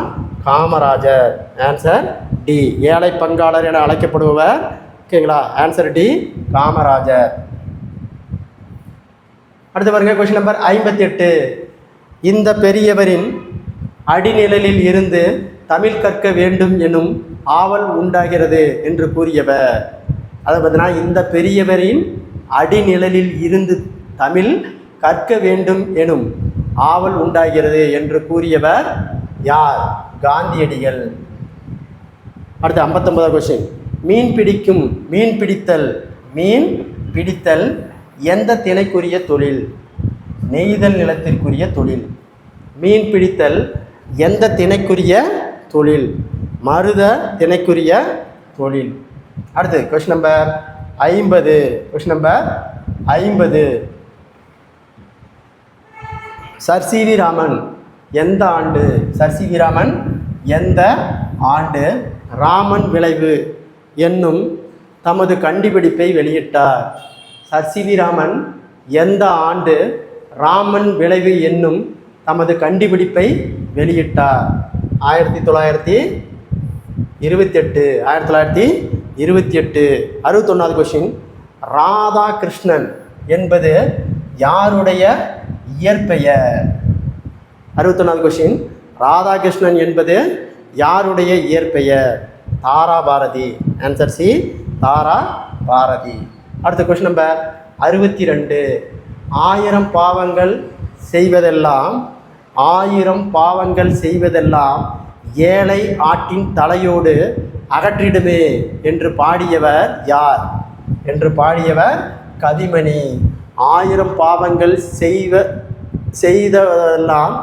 காமராஜர். Answer D. ஏழை பங்காளர் என அழைக்கப்படுபவர், ஓகேங்களா. Answer D, Kamarajar. அடுத்து பாருங்க, கொஸ்டின் நம்பர் 58. இந்த பெரியவரின் அடிநிழலில் இருந்து தமிழ் கற்க வேண்டும் எனும் ஆவல் உண்டாகிறது என்று கூறியவர். அதை பார்த்தீங்கன்னா, இந்த பெரியவரின் அடிநிழலில் இருந்து தமிழ் கற்க வேண்டும் எனும் ஆவல் உண்டாகிறது என்று கூறியவர் யார்? காந்தியடிகள். அடுத்து 59வது கொஸ்டின். மீன் பிடித்தல் எந்த திணைக்குரிய தொழில்? நெய்தல் நிலத்திற்குரிய தொழில். மீன் பிடித்தல் எந்த திணைக்குரிய தொழில்? மருத திணைக்குரிய தொழில். அடுத்து question number 50. Sir C V Raman எந்த ஆண்டு ராமன் விளைவு என்னும் தமது கண்டுபிடிப்பை வெளியிட்டார்? சர் சி வி ராமன் எந்த ஆண்டு ராமன் விளைவு என்னும் தமது கண்டுபிடிப்பை வெளியிட்டார்? 1928. 1928. 61வது கொஸ்டின். ராதாகிருஷ்ணன் என்பது யாருடைய இயற்பெயர்? 61வது கொஸ்டின். ராதாகிருஷ்ணன் என்பது யாருடைய இயற்பெயர்? தாரா பாரதி. ஆன்சர் சி, தாரா பாரதி. அடுத்த கொஸ்டின் நம்பர் 62. 1000 பாவங்கள் செய்வதெல்லாம் 1000 பாவங்கள் செய்வதெல்லாம் ஏழை ஆட்டின் தலையோடு அகற்றிடுமே என்று பாடியவர் யார்? என்று பாடியவர் கவிமணி. 1000 பாவங்கள் செய்ததெல்லாம்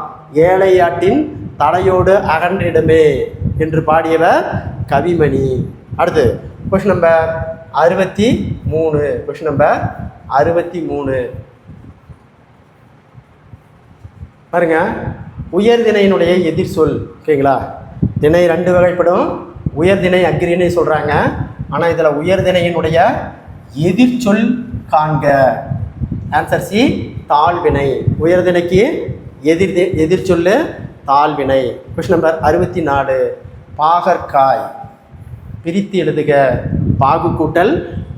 ஏழை ஆட்டின் தலையோடு அகன்றிடுமே என்று பாடியவர் கவிமணி. அடுத்து கொஸ்டின் நம்பர் 63. கொஸ்டின் நம்பர் 63 பாருங்க. உயர்திணையினுடைய எதிர் சொல். ஓகேங்களா? திணை 2 வகைப்படும். உயர்திணை, அக்ரிணை சொல்கிறாங்க. ஆனால் இதில் உயர்திணையினுடைய எதிர்ச்சொல் காண்க. ஆன்சர் சி, தாழ்வினை. உயர்திணைக்கு எதிர்ச்சொல்லு தாழ்வினை. Question number 64. பாகற்காய் பிரித்து எழுதுக. பாகு கூட்டல்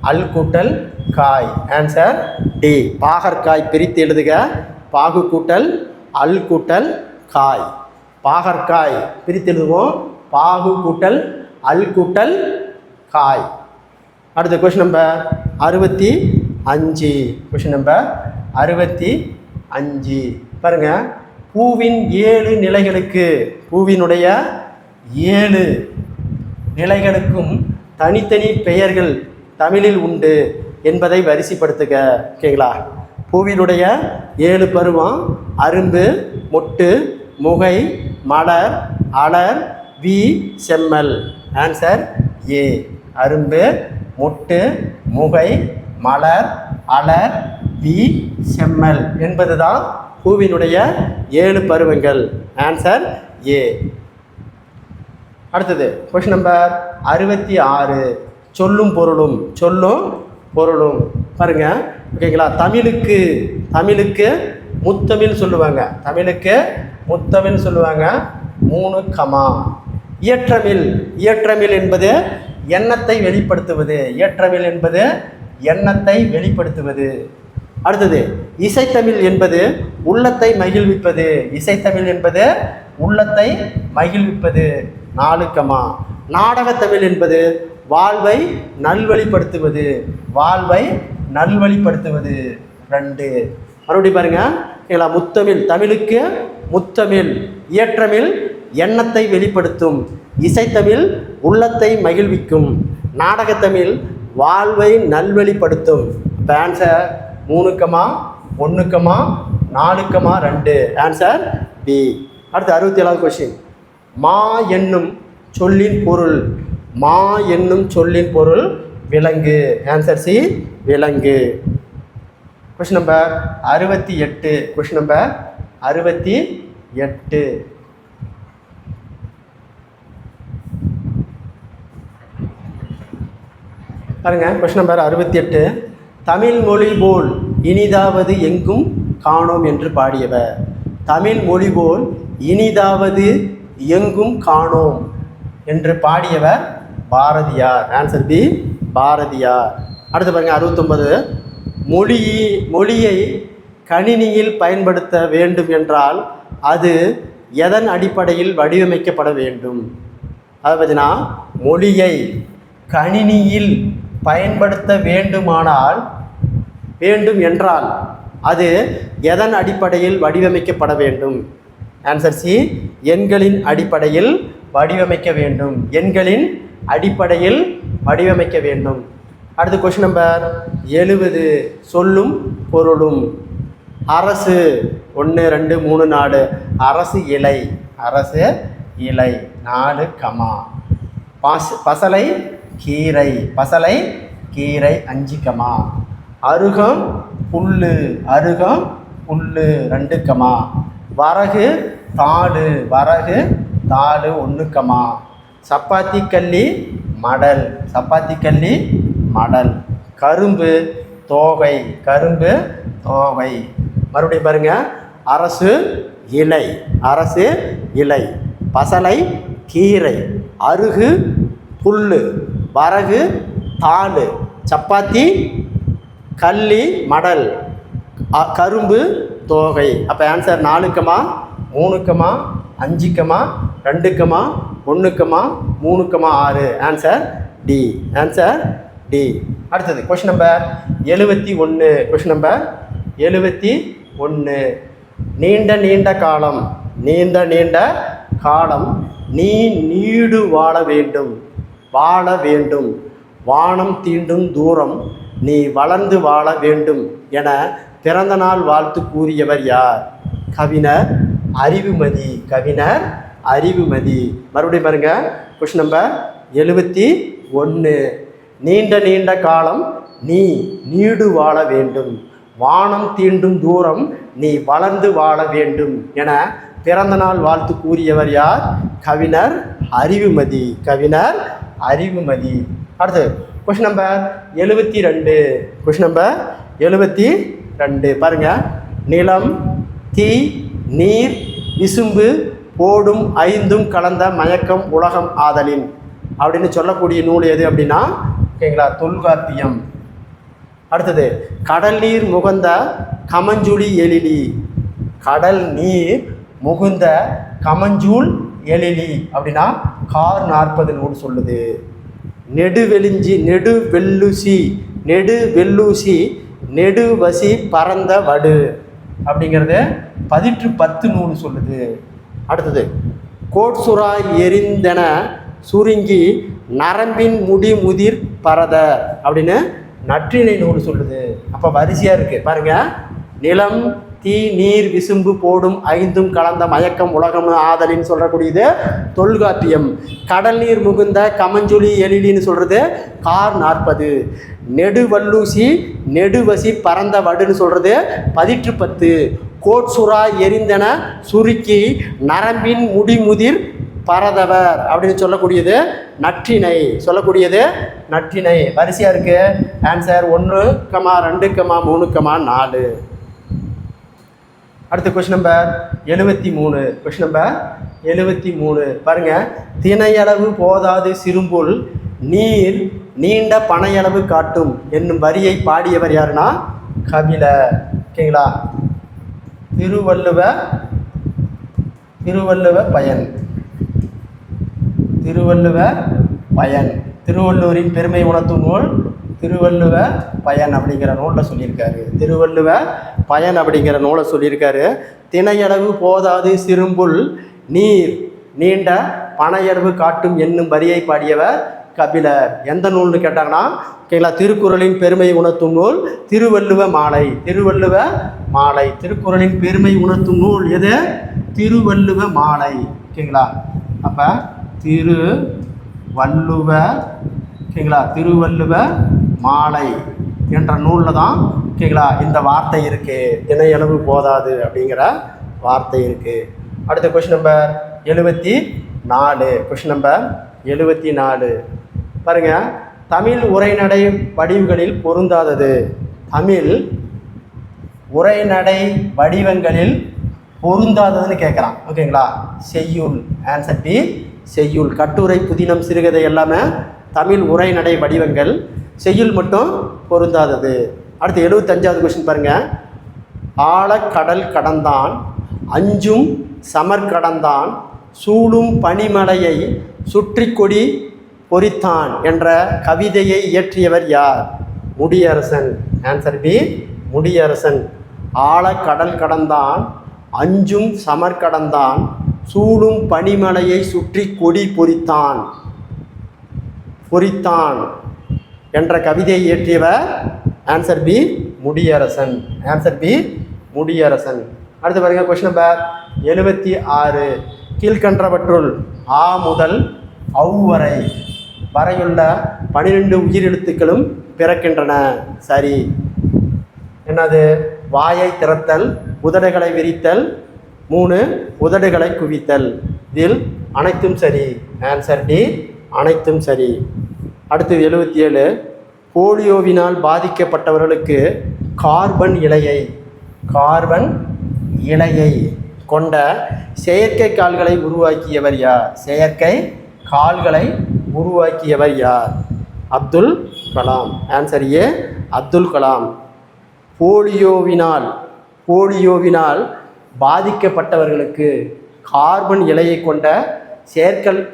அல் கூட்டல் காய். ஆன்சர் டி, பாகற்காய். பிரித்து எழுதுக. பாகு கூட்டல் அல் கூட்டல் காய். பாகற்காய் பிரித்து எழுதுவோம். பாகு கூட்டல் அல் கூட்டல் காய். அடுத்த கொஸ்டின் நம்பர் 65. கொஸ்டின் நம்பர் 65 பாருங்க. பூவின் 7 நிலைகளுக்கு, பூவினுடைய 7 நிலைகளுக்கும் தனித்தனி பெயர்கள் தமிழில் உண்டு என்பதை வரிசைப்படுத்துக. ஓகேங்களா? பூவினுடைய 7 பருவம்: அரும்பு, மொட்டு, முகை, மலர், அலர், வி, செம்மல். ஆன்சர் ஏ, அரும்பு, மொட்டு, முகை, மலர், அலர், வி, செம்மல் என்பதுதான் பூவினுடைய 7 பருவங்கள். Answer A. அடுத்தது கொஸ்டின் நம்பர் 66. சொல்லும் பொருளும். சொல்லும் பொருளும் பாருங்க. ஓகேங்களா? தமிழுக்கு முத்தமிழ் சொல்லுவாங்க. தமிழுக்கு முத்தமிழ் சொல்லுவாங்க. 3 கமா. இயற்றமிழ் என்பது எண்ணத்தை வெளிப்படுத்துவது. இயற்றமிழ் என்பது எண்ணத்தை வெளிப்படுத்துவது. அடுத்தது இசைத்தமிழ் என்பது உள்ளத்தை மகிழ்விப்பது. இசைத்தமிழ் என்பது உள்ளத்தை மகிழ்விப்பது. 4 கமா. நாடகத்தமிழ் என்பது வாழ்வை நல்வழிப்படுத்துவது. வாழ்வை நல்வழிப்படுத்துவது. 2. மறுபடியும் பாருங்க. ஓகேங்களா? முத்தமிழ், தமிழுக்கு முத்தமிழ். இயற்றமிழ் எண்ணத்தை வெளிப்படுத்தும். இசைத்தமிழ் உள்ளத்தை மகிழ்விக்கும். நாடகத்தமிழ் வாழ்வை நல்வழிப்படுத்தும். இப்போ answer 3 comma 1 comma 4 comma 2. Answer B. அடுத்து 67வது கொஸ்டின். மா என்னும் சொல்லின் பொருள். மா என்னும் சொல்லின் பொருள் விலங்கு. ஆன்சர் சி, விலங்கு. Question number 68. கொஸ்டின் நம்பர் 68 பாருங்க. Question number 68. தமிழ் மொழி போல் இனிதாவது எங்கும் காணோம் என்று பாடியவர். தமிழ் மொழி போல் இனிதாவது எங்கும் காணோம் என்று பாடியவர் பாரதியார். Answer B, Bharathiyar. அடுத்து பாருங்க 69. மொழியை கணினியில் பயன்படுத்த வேண்டும் என்றால் அது எதன் அடிப்படையில் வடிவமைக்கப்பட வேண்டும்? அதை பார்த்தீங்கன்னா, மொழியை கணினியில் பயன்படுத்த வேண்டும் என்றால் அது எதன் அடிப்படையில் வடிவமைக்கப்பட வேண்டும்? ஆன்சர் சி, எண்களின் அடிப்படையில் வடிவமைக்க வேண்டும். எண்களின் அடிப்படையில் வடிவமைக்க வேண்டும். அடுத்து கொஸ்டின் நம்பர் 70. சொல்லும் பொருளும். அரசு 1 2 3 4. அரசு இலை. அரசு இலை. 4 கமா. பசலை கீரை. பசலை கீரை. 5 கமா. அருகம் புல்லு. அருகம் புல்லு. 2 கமா. வரகு தாடு. வரகு தாடு. 1 கமா. சப்பாத்தி கல்லி மடல். சப்பாத்தி கல்லி மடல். கரும்பு தோகை. கரும்பு தோகை. மறுபடியும் பாருங்க, அரசு இலை, அரசு இலை. பசலை கீரை, அருகு புல், வரகு தாள், சப்பாத்தி கள்ளி மடல், கரும்பு தோகை. அப்போ answer 4, 3, 5, 2, 1, 3, 6. Answer D. Answer D. அடுத்தது கொஸ்டின் நம்பர் 71. Question number 71. நீண்ட நீண்ட காலம், நீண்ட நீண்ட காலம் நீ நீடு வாழ வேண்டும், வாழ வேண்டும். வானம் தீண்டும் தூரம் நீ வளர்ந்து வாழ வேண்டும் என பிறந்த நாள் வாழ்த்து கூறியவர் யார்? கவிஞர் அறிவுமதி. கவிஞர் அறிவுமதி. மறுபடியும் பாருங்க, கொஸ்டின் நம்பர் 71. நீண்ட நீண்ட காலம் நீ நீடு வாழ வேண்டும், வானம் தீண்டும் தூரம் நீ வளர்ந்து வாழ வேண்டும் என பிறந்த நாள் வாழ்த்து கூறியவர் யார்? கவிஞர் அறிவுமதி. கவிஞர் அறிவுமதி. அடுத்து கொஸ்டின் நம்பர் 72. கொஸ்டின் நம்பர் 72 பாருங்க. நிலம் தீ நீர் விசும்பு போடும் 5ம் கலந்த மயக்கம் உலகம் ஆதலின் அப்படின்னு சொல்லக்கூடிய நூல் எது அப்படின்னா, ஓகேங்களா, தொல்காப்பியம். அடுத்தது கடல் நீர் முகந்த கமஞ்சூழி எழிலி, கடல் நீர் முகுந்த கமஞ்சூல் எழிலி அப்படின்னா கார் 40 நூல் சொல்லுது. நெடுவெளிஞ்சி நெடுவெல்லூசி, நெடுவெல்லூசி நெடுவசி பரந்த வடு அப்படிங்கிறது 10 நூல் சொல்லுது. அடுத்தது கோட்சுரா எரிந்தன சுருங்கி நரம்பின் முடி முதிர் பரத அப்படின்னு நற்றிணை நூல் சொல்லுது. அப்போ வரிசையாக இருக்குது பாருங்கள். நிலம் தீ நீர் விசும்பு போடும் 5ம் கலந்த மயக்கம் உலகம் ஆதலின்னு சொல்லக்கூடியது தொல்காப்பியம். கடல் நீர் முகுந்த கமஞ்சொலி எழிலின்னு சொல்கிறது கார் 40. நெடுவல்லூசி நெடுவசி பரந்த வடுன்னு சொல்கிறது 10. கோட்சுரா எரிந்தன சுருக்கி நரம்பின் முடிமுதிர் பரதவர் அப்படின்னு சொல்லக்கூடியது நற்றிணை. சொல்லக்கூடியது நற்றிணை. வரிசையாக இருக்குது. ஆன்சர் 1, 2, 3, 4. அடுத்த கொஸ்டின் நம்பர் 73. கொஸ்டின் நம்பர் 73 பாருங்கள். திணையளவு போதாது சிறும்புல் நீர் நீண்ட பனையளவு காட்டும் என்னும் வரியை பாடியவர் யாருன்னா கபிலர். ஓகேங்களா, திருவள்ளுவ பயன். திருவள்ளுவ பயன், திருவள்ளுவரின் பெருமை உணர்த்தும் நூல் திருவள்ளுவ பயன் அப்படிங்கிற நூலில் சொல்லியிருக்காரு. திருவள்ளுவ பயன் அப்படிங்கிற நூலை சொல்லியிருக்காரு. திணையளவு போதாது சிறும்புல் நீர் நீண்ட பனையளவு காட்டும் என்னும் வரியை பாடியவர் கபிலர். எந்த நூல்னு கேட்டாங்கன்னா, ஓகேங்களா, திருக்குறளின் பெருமை உணர்த்தும் நூல் திருவள்ளுவ மாலை. திருவள்ளுவ மாலை. திருக்குறளின் பெருமை உணர்த்தும் நூல் எது? திருவள்ளுவ மாலை. ஓகேங்களா, அப்போ திருவள்ளுவ, ஓகேங்களா, திருவள்ளுவ மாலை என்ற நூலில் தான், ஓகேங்களா, இந்த வார்த்தை இருக்குது. திணையளவு போதாது அப்படிங்கிற வார்த்தை இருக்குது. அடுத்த கொஸ்டின் நம்பர் 74. கொஸ்டின் நம்பர் 74 பாருங்கள். தமிழ் உரைநடை வடிவுகளில் பொருந்தாதது. தமிழ் உரைநடை வடிவங்களில் பொருந்தாததுன்னு கேட்குறான். ஓகேங்களா, செய்யுள். ஆன்சர் பி, செய்யுள். கட்டுரை புதினம் சிறுகதை எல்லாமே தமிழ் உரைநடை வடிவங்கள். செய்யுள் மட்டும் பொருந்தாதது. அடுத்து 75வது கொஸ்டின் பாருங்கள். ஆழக்கடல் கடந்தான் அஞ்சும் சமர்கடந்தான் சூழும் பனிமலையை சுற்றி கொடி பொறித்தான் என்ற கவிதையை இயற்றியவர் யார்? முடியரசன். Answer B, Mudiyarasan. ஆழக்கடல் கடந்தான் அஞ்சும் சமர்கடந்தான் சூழும் பனிமலையை சுற்றி கொடி பொறித்தான் என்ற கவிதையை இயற்றியவர் answer B, Mudiyarasan. Answer B, Mudiyarasan. அடுத்து பாருங்கள். Question number 76. கீழ்கண்டவற்றுள் ஆ முதல் வரை வரையுள்ள 12 உயிரெழுத்துக்களும் பிறக்கின்றன. சரி. என்னது? வாயை திறத்தல், உதடுகளை விரித்தல், 3 உதடுகளை குவித்தல். இதில் அனைத்தும் சரி. ஆன்சர் டி, அனைத்தும் சரி. அடுத்து 77. போலியோவினால் பாதிக்கப்பட்டவர்களுக்கு கார்பன் இலையை, கார்பன் இலையை கொண்ட செயற்கை கால்களை உருவாக்கியவர் யார்? செயற்கை கால்களை உருவாக்கியவர் யார்? அப்துல் கலாம். Answer A, Abdul Kalam. போலியோவினால் பாதிக்கப்பட்டவர்களுக்கு கார்பன் இலையை கொண்ட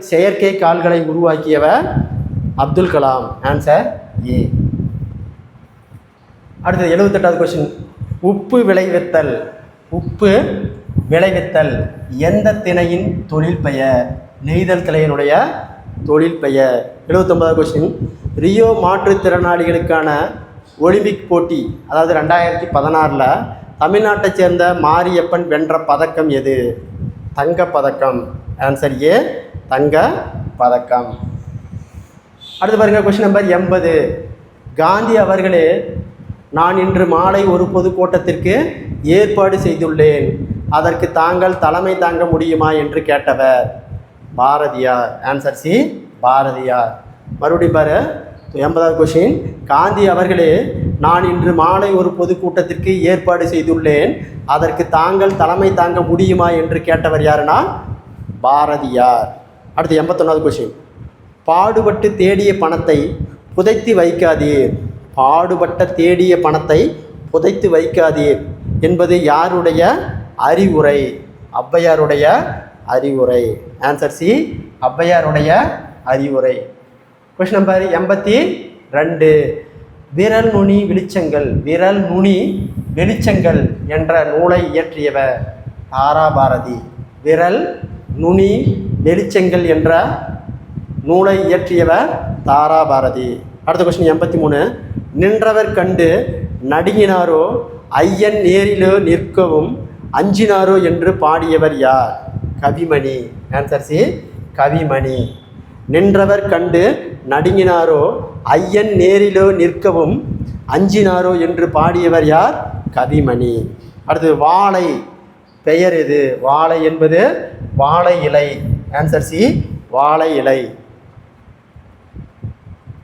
செயற்கை கால்களை உருவாக்கியவர் அப்துல் கலாம். ஆன்சர் ஏ. அடுத்தது 78வது கொஸ்டின். உப்பு விளைவித்தல் எந்த திணையின் தொழில் பெயர்? நெய்தல் திணையினுடைய தொழில் பெயர். 79வது கொஸ்டின். ரியோ மாற்றுத்திறனாளிகளுக்கான ஒலிம்பிக் போட்டி, அதாவது 2016 தமிழ்நாட்டைச் சேர்ந்த மாரியப்பன் வென்ற பதக்கம் எது? தங்கப்பதக்கம். ஆன்சர் ஏ, தங்க பதக்கம். அடுத்து பாருங்கள், கொஸ்டின் நம்பர் 80. காந்தி அவர்களே, நான் இன்று மாலை ஒரு பொதுக்கூட்டத்திற்கு ஏற்பாடு செய்துள்ளேன், அதற்கு தாங்கள் தலைமை தாங்க முடியுமா என்று கேட்டவர் பாரதியார். Answer C, Bharathiyar. மறுபடியும் பாரு, 80வது கொஸ்டின். காந்தி அவர்களே, நான் இன்று மாலை ஒரு பொதுக்கூட்டத்திற்கு ஏற்பாடு செய்துள்ளேன், அதற்கு தாங்கள் தலைமை தாங்க முடியுமா என்று கேட்டவர் யாருன்னா பாரதியார். அடுத்து 81வது கொஸ்டின். பாடுபட்டு தேடிய பணத்தை புதைத்து வைக்காதீர். பாடுபட்ட தேடிய பணத்தை புதைத்து வைக்காதீர் என்பது யாருடைய அறிவுரை? ஔவையாருடைய அறிவுரை. ஆன்சர் சி, ஔவையாருடைய அறிவுரை. Question number 82. விரல் நுனி வெளிச்சங்கள் என்ற நூலை இயற்றியவர் தாராபாரதி. விரல் நுனி வெளிச்சங்கள் என்ற நூலை இயற்றியவர் தாராபாரதி. அடுத்த கொஸ்டின் 83. நின்றவர் கண்டு நடுங்கினாரோ, ஐயன் நேரிலோ நிற்கவும் அஞ்சினாரோ என்று பாடியவர் யார்? கவிமணி. Answer C, Kavimani. நின்றவர் கண்டு நடுங்கினாரோ, ஐயன் நேரிலோ நிற்கவும் அஞ்சினாரோ என்று பாடியவர் யார்? கவிமணி. அடுத்து வாழை பெயர் எது? வாழை என்பது வாழை இலை. ஆன்சர் சி, வாழை இலை.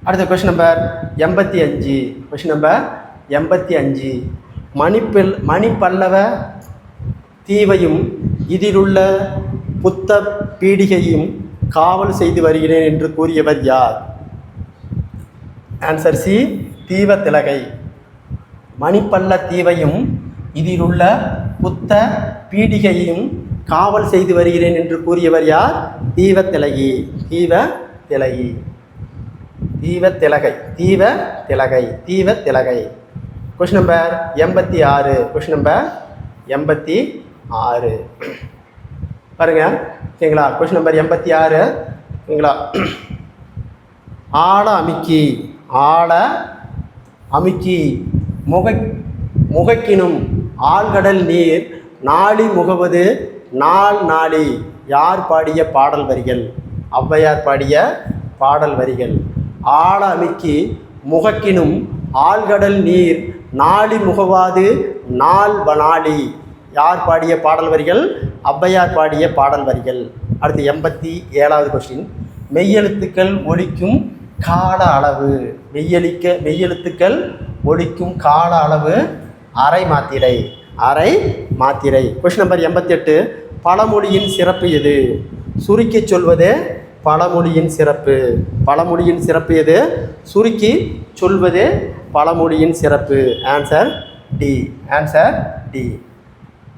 அடுத்த question number 85. Question number 85. Manipallava தீவையும் இதிலுள்ள புத்த பீடிகையும் காவல் செய்து வருகிறேன் என்று கூறியவர் யார்? Answer C, Deevathilakai. மணிப்பல்ல தீவையும் இதிலுள்ள புத்த பீடிகையும் காவல் செய்து வருகிறேன் என்று கூறியவர் யார்? Deevathilakai. Question number 86. Question number 86 பாருங்க, ஓகேங்களா? கொஸ்டின் நம்பர் 86, ஓகேங்களா? ஆழ அமுக்கி முகக்கினும் ஆழ்கடல் நீர் நாளி முகவது நாளி. யார் பாடிய பாடல் வரிகள்? ஔவையார் பாடிய பாடல் வரிகள். ஆழ அமுக்கி முகக்கினும் ஆழ்கடல் நீர் நாளி முகவாது நாளி. யார் பாடிய பாடல் வரிகள்? ஔவையார் பாடிய பாடல் வரிகள். அடுத்து 87வது கொஸ்டின். மெய்யெழுத்துக்கள் ஒலிக்கும் கால அளவு. மெய்யெழுத்துக்கள் ஒலிக்கும் கால அளவு அரை மாத்திரை. Question number 88. பழமொழியின் சிறப்பு எது? சுருக்கி சொல்வது பழமொழியின் சிறப்பு எது? சுருக்கி சொல்வது பழமொழியின் சிறப்பு. Answer D.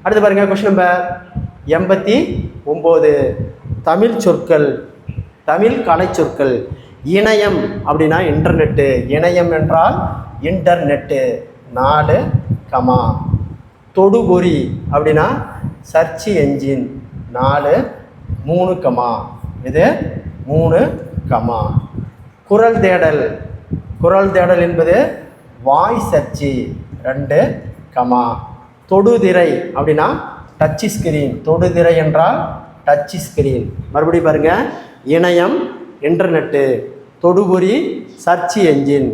அடுத்து பாருங்க, கொஸ்டின் நம்பர் 89. தமிழ் கலை சொற்கள். இணையம் அப்படின்னா இன்டர்நெட்டு. இணையம் என்றால் இன்டர்நெட்டு. 4 கமா. தொடுபொறி அப்படின்னா சர்ச் என்ஜின். 4 3 கமா. இது 3 கமா. குரல் தேடல் என்பது வாய்ஸ் சர்ச்சு. 2 கமா. தொடுதிரை அப்படின்னா டச் ஸ்கிரீன். தொடுதிரை என்றால் டச் ஸ்கிரீன். மறுபடியும் பாருங்கள், இணையம் இன்டர்நெட்டு, தொடுபொறி சர்ச் என்ஜின்,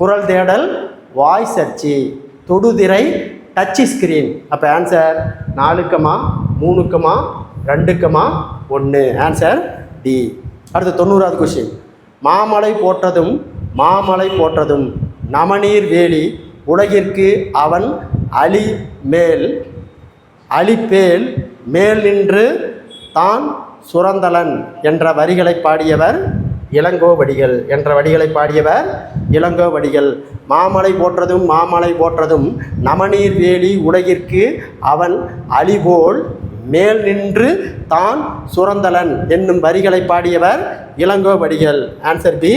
குரல் தேடல் வாய்ஸ் சர்ச்சு, தொடுதிரை டச் ஸ்கிரீன். அப்போ answer 4 comma 3 comma 2 comma 1. Answer D. அடுத்து 90வது கொஸ்டின். மாமலை போற்றதும் நமநீர் வேலி உலகிற்கு அவன் அலி மேல் அலிப்பேல் மேல் நின்று தான் சுரந்தலன் என்ற வரிகளை பாடியவர் இளங்கோவடிகள் இளங்கோவடிகள். மாமலை போற்றதும் மாமலை போற்றதும் நமநீர் வேலி உலகிற்கு அவன் அலிபோல் மேல் நின்று தான் சுரந்தலன் என்னும் வரிகளை பாடியவர் இளங்கோவடிகள். Answer B,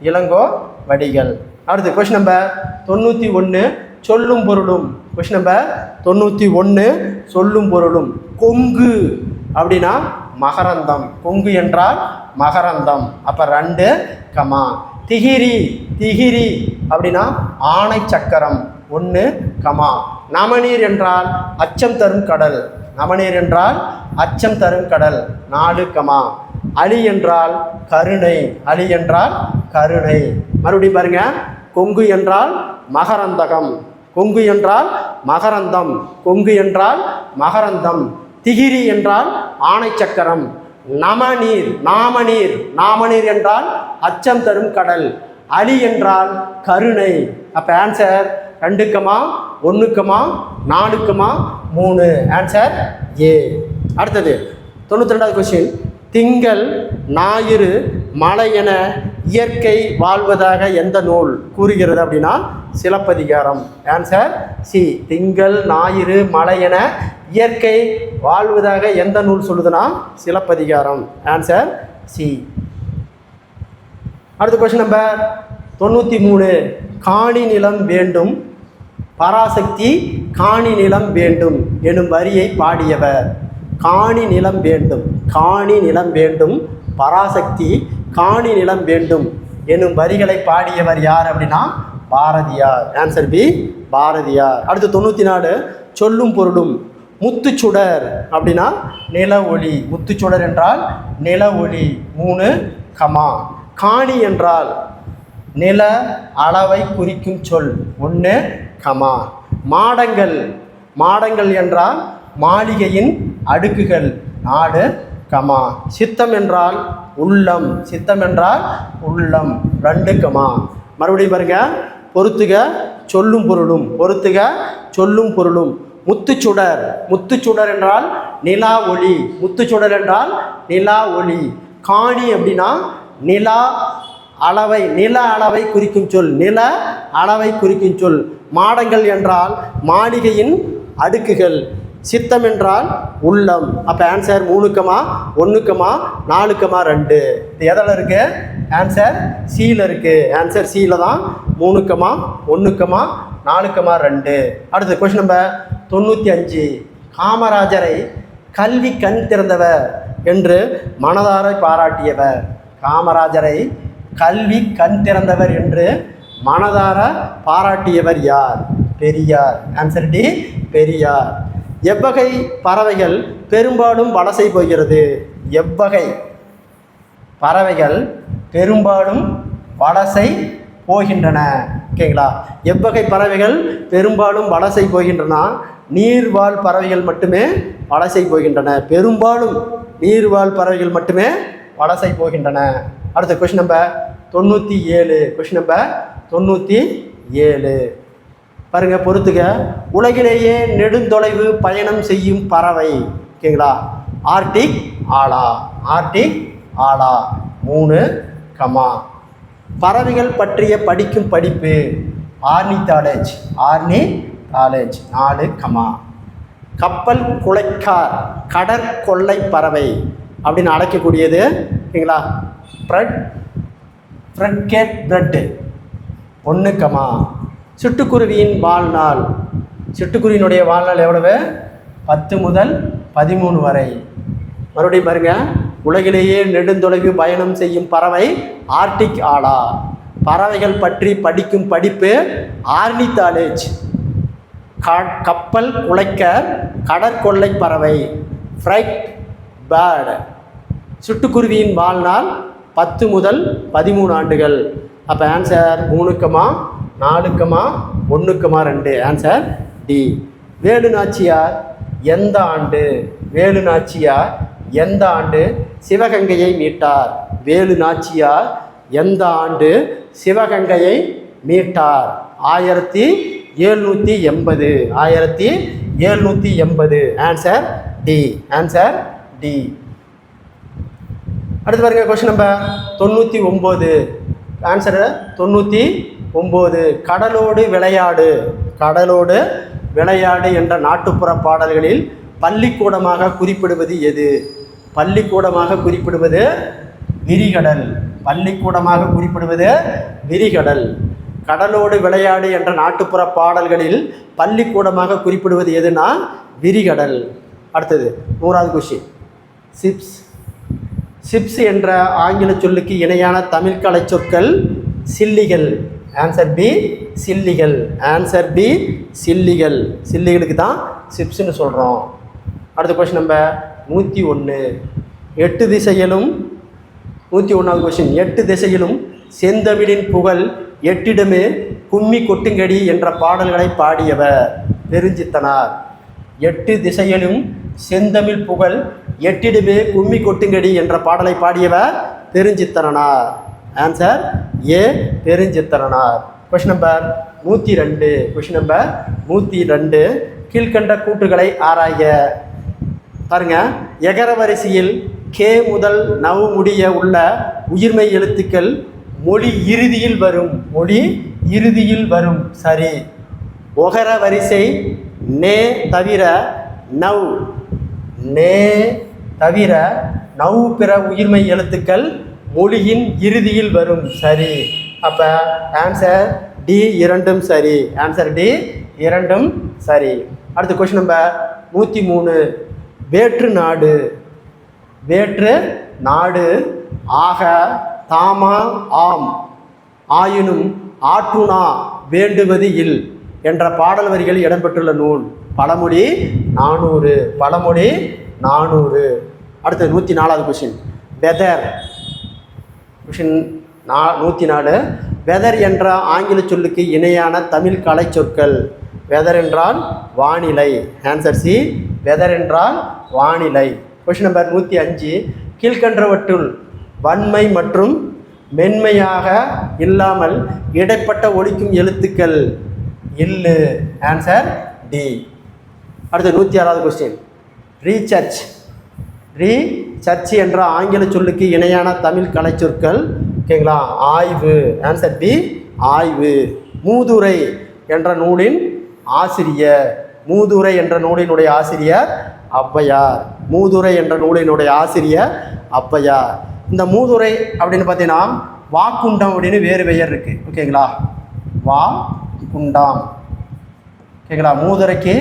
Ilangovadigal. அடுத்து கொஸ்டின் நம்பர் 91, சொல்லும் பொருளும். கொஸ்டின் நம்பர் 91, சொல்லும் பொருளும். கொங்கு அப்படின்னா மகரந்தம். கொங்கு என்றால் மகரந்தம். அப்போ 2 கமா. திகிரி அப்படின்னா ஆணை சக்கரம். 1 கமா. நமநீர் என்றால் அச்சம் தரும் கடல். நமநீர் என்றால் அச்சம் தரும் கடல். 4 கமா. அலி என்றால் கருணை. அலி என்றால் கருணை. மறுபடியும் பாருங்க. கொங்கு என்றால் மகரந்தகம். கொங்கு என்றால் மகரந்தம். கொங்கு என்றால் மகரந்தம். திகிரி என்றால் ஆணை சக்கரம். நாமநீர் என்றால் அச்சம் தரும் கடல். அலி என்றால் கருணை. அப்போ answer 2 comma 1 comma 4 comma 3. Answer ஏ. அடுத்தது 92வது கொஸ்டின். திங்கள் ஞாயிறு மலை என இயற்கை வாழ்வதாக எந்த நூல் கூறுகிறது அப்படின்னா சிலப்பதிகாரம். Answer C. திங்கள் ஞாயிறு மலை என இயற்கை வாழ்வதாக எந்த நூல் சொல்லுதுன்னா சிலப்பதிகாரம். Answer C. அடுத்த கொஸ்டின் நம்பர் 93. காணி நிலம் வேண்டும் பராசக்தி காணி நிலம் வேண்டும் எனும் வரியை பாடியவர். காணி நிலம் வேண்டும் பராசக்தி காணி நிலம் வேண்டும் எனும் வரிகளை பாடியவர் யார் அப்படின்னா பாரதியார். Answer B, Bharathiyar. அடுத்து 94. சொல்லும் பொருளும். முத்துச்சுடர் அப்படின்னா நில ஒளி. முத்துச்சுடர் என்றால் நில ஒளி. 3 கமா. காணி என்றால் நில அளவை குறிக்கும் சொல். 1 கமா. மாடங்கள் என்றால் மாளிகையின் அடுக்குகள். 4 கமா. சித்தம் என்றால் உள்ளம். 2 கமா. மறுபடியும் பாருங்க. பொறுத்துக சொல்லும் பொருளும். முத்துச்சுடர் என்றால் நிலா ஒளி. காணி அப்படின்னா நில அளவை குறிக்கும் சொல். மாடங்கள் என்றால் மாளிகையின் அடுக்குகள். சித்தம் என்றால் உள்ளம். அப்போ ஆன்சர் 3 கமா 1 கமா 4 கமா 2. இது எதில் இருக்குது? ஆன்சர் சியில் இருக்குது. ஆன்சர் சியில் தான் 3 கமா 1 கமா 4 கமா 2. அடுத்து கொஸ்டின் நம்பர் 95. காமராஜரை கல்வி கண் திறந்தவர் என்று மனதார பாராட்டியவர். காமராஜரை கல்வி கண் திறந்தவர் என்று மனதார பாராட்டியவர் யார்? பெரியார். Answer D, Periyar. எவ்வகை பறவைகள் பெரும்பாலும் வலசை போகிறது? எவ்வகை பறவைகள் பெரும்பாலும் வலசை போகின்றன? ஓகேங்களா? எவ்வகை பறவைகள் பெரும்பாலும் வலசை போகின்றன? நீர்வாழ் பறவைகள் மட்டுமே வலசை போகின்றன. பெரும்பாலும் நீர்வாழ் பறவைகள் மட்டுமே வலசை போகின்றன. அடுத்த கொஸ்டின் நம்பர் 97. கொஸ்டின் நம்பர் 97 பாருங்க, பொறுத்துக்க. உலகிலேயே நெடுந்தொலைவு பயணம் செய்யும் பறவை. ஓகேங்களா? ஆர்டிக் ஆலா. 3 கமா. பறவைகள் பற்றிய படிக்கும் படிப்பு. ஆர்னிதாலஜி. 4 கமா. கப்பல் குலைக்கார் கடற்கொள்ளை பறவை அப்படின்னு அழைக்கக்கூடியது. ஓகேங்களா? ஃப்ரெட்கேட் பிரெட்டு. 1 கமா. சிட்டுக்குருவியின் வாழ்நாள். சிட்டுக்குருவியினுடைய வாழ்நாள் எவ்வளவு? 10 முதல் 13 வரை. மறுபடியும் பாருங்க. உலகிலேயே நெடுந்தொலைவு பயணம் செய்யும் பறவை ஆர்டிக் ஆலா. பறவைகள் பற்றி படிக்கும் படிப்பு ஆர்னிதாலஜி. கப்பல் குலைக்க கடற்கொள்ளை பறவை ஃப்ரைட் பேர்டு. சிட்டுக்குருவியின் வாழ்நாள் 10 முதல் 13 ஆண்டுகள். அப்போ answer 3 comma 4 comma 1 comma 2. Answer D. Velu Nachiyar எந்த ஆண்டு சிவகங்கையை மீட்டார்? வேலு நாச்சியார் எந்த ஆண்டு சிவகங்கையை மீட்டார்? 1792. 1780. 1780. Answer D. Answer D. அடுத்து பாருங்க கொஸ்டின் நம்பர் 99. ஆன்சர் 99. கடலோடு விளையாடு. கடலோடு விளையாடு என்ற நாட்டுப்புற பாடல்களில் பள்ளிக்கூடமாக குறிப்பிடுவது எது? பள்ளிக்கூடமாக குறிப்பிடுவது விரிகடல். பள்ளிக்கூடமாக குறிப்பிடுவது விரிகடல். கடலோடு விளையாடு என்ற நாட்டுப்புற பாடல்களில் பள்ளிக்கூடமாக குறிப்பிடுவது எதுனா விரிகடல். அடுத்தது 100வது கொஸ்டின். சிப்ஸ். சிப்ஸ் என்ற ஆங்கில சொல்லுக்கு இணையான தமிழ் கலை சொற்கள் சில்லிகள். ஆன்சர் பி சில்லிகள். ஆன்சர் பி சில்லிகள். சில்லிகளுக்கு தான் சிப்ஸ்ன்னு சொல்கிறோம். அடுத்த கொஸ்டின் நம்பர் 101. 8 திசையிலும் 101வது கொஸ்டின். 8 திசையிலும் செந்தமிழின் புகழ் எட்டிடமே கும்மி கொட்டுங்கடி என்ற பாடல்களை பாடியவர் பெருஞ்சித்தனார். 8 திசையிலும் செந்தமிழ் புகழ் எட்டிடமே கும்மி கொட்டுங்கடி என்ற பாடலை பாடியவர் Perunchithanar. Answer A Perunchithanar. Question number 102. Question number 102. கீழ்கண்ட கூற்றுகளை ஆராய. பாருங்க, எகர வரிசையில் கே முதல் நவ் முடிய உள்ள உயிர்மெய் எழுத்துக்கள் மொழி இறுதியில் வரும். மொழி இறுதியில் வரும். சரி. ஒகர வரிசை நே தவிர நவ். நே தவிர நவ் பிற உயிர்மெய் எழுத்துக்கள் மொழியின் இறுதியில் வரும். சரி. அப்போ ஆன்சர் டி இரண்டும் சரி. ஆன்சர் டி இரண்டும் சரி. அடுத்த கொஸ்டின் நம்பர் 103. வேற்று நாடு. வேற்று நாடு ஆக தாமா ஆம் ஆயினும் ஆற்றுணா வேண்டுவது இல் என்ற பாடல் வரிகள் இடம்பெற்றுள்ள நூல். பழமொழி 400. பழமொழி 400. அடுத்தது 104வது கொஸ்டின். வெதர். கொஸ்டின் 104. வெதர் என்ற ஆங்கில சொல்லுக்கு இணையான தமிழ் கலை சொற்கள். வெதர் என்றால் வானிலை. ஆன்சர் சி வெதர் என்றால் வானிலை. Question number 105. கீழ்கண்டவற்றுள் வன்மை மற்றும் மென்மையாக இல்லாமல் இடைப்பட்ட ஒலிக்கும் எழுத்துக்கள் இல்லு. Answer D. அடுத்து 106வது கொஸ்டின். ரீசர்ச். ரீசர்ச் என்ற ஆங்கில சொல்லுக்கு இணையான தமிழ் கலை சொற்கள். ஓகேங்களா? ஆய்வு. ஆன்சர் பி ஆய்வு. மூதுரை என்ற நூலின் ஆசிரியர். மூதுரை என்ற நூலினுடைய ஆசிரியர் ஔவையார். மூதுரை என்ற நூலினுடைய ஆசிரியர் ஔவையார். இந்த மூதுரை அப்படின்னு பார்த்தீங்கன்னா வாக்குண்டம் அப்படின்னு வேறு பெயர் இருக்குது. ஓகேங்களா? வா குண்டாம். ஓகேங்களா? மூதுரைக்கு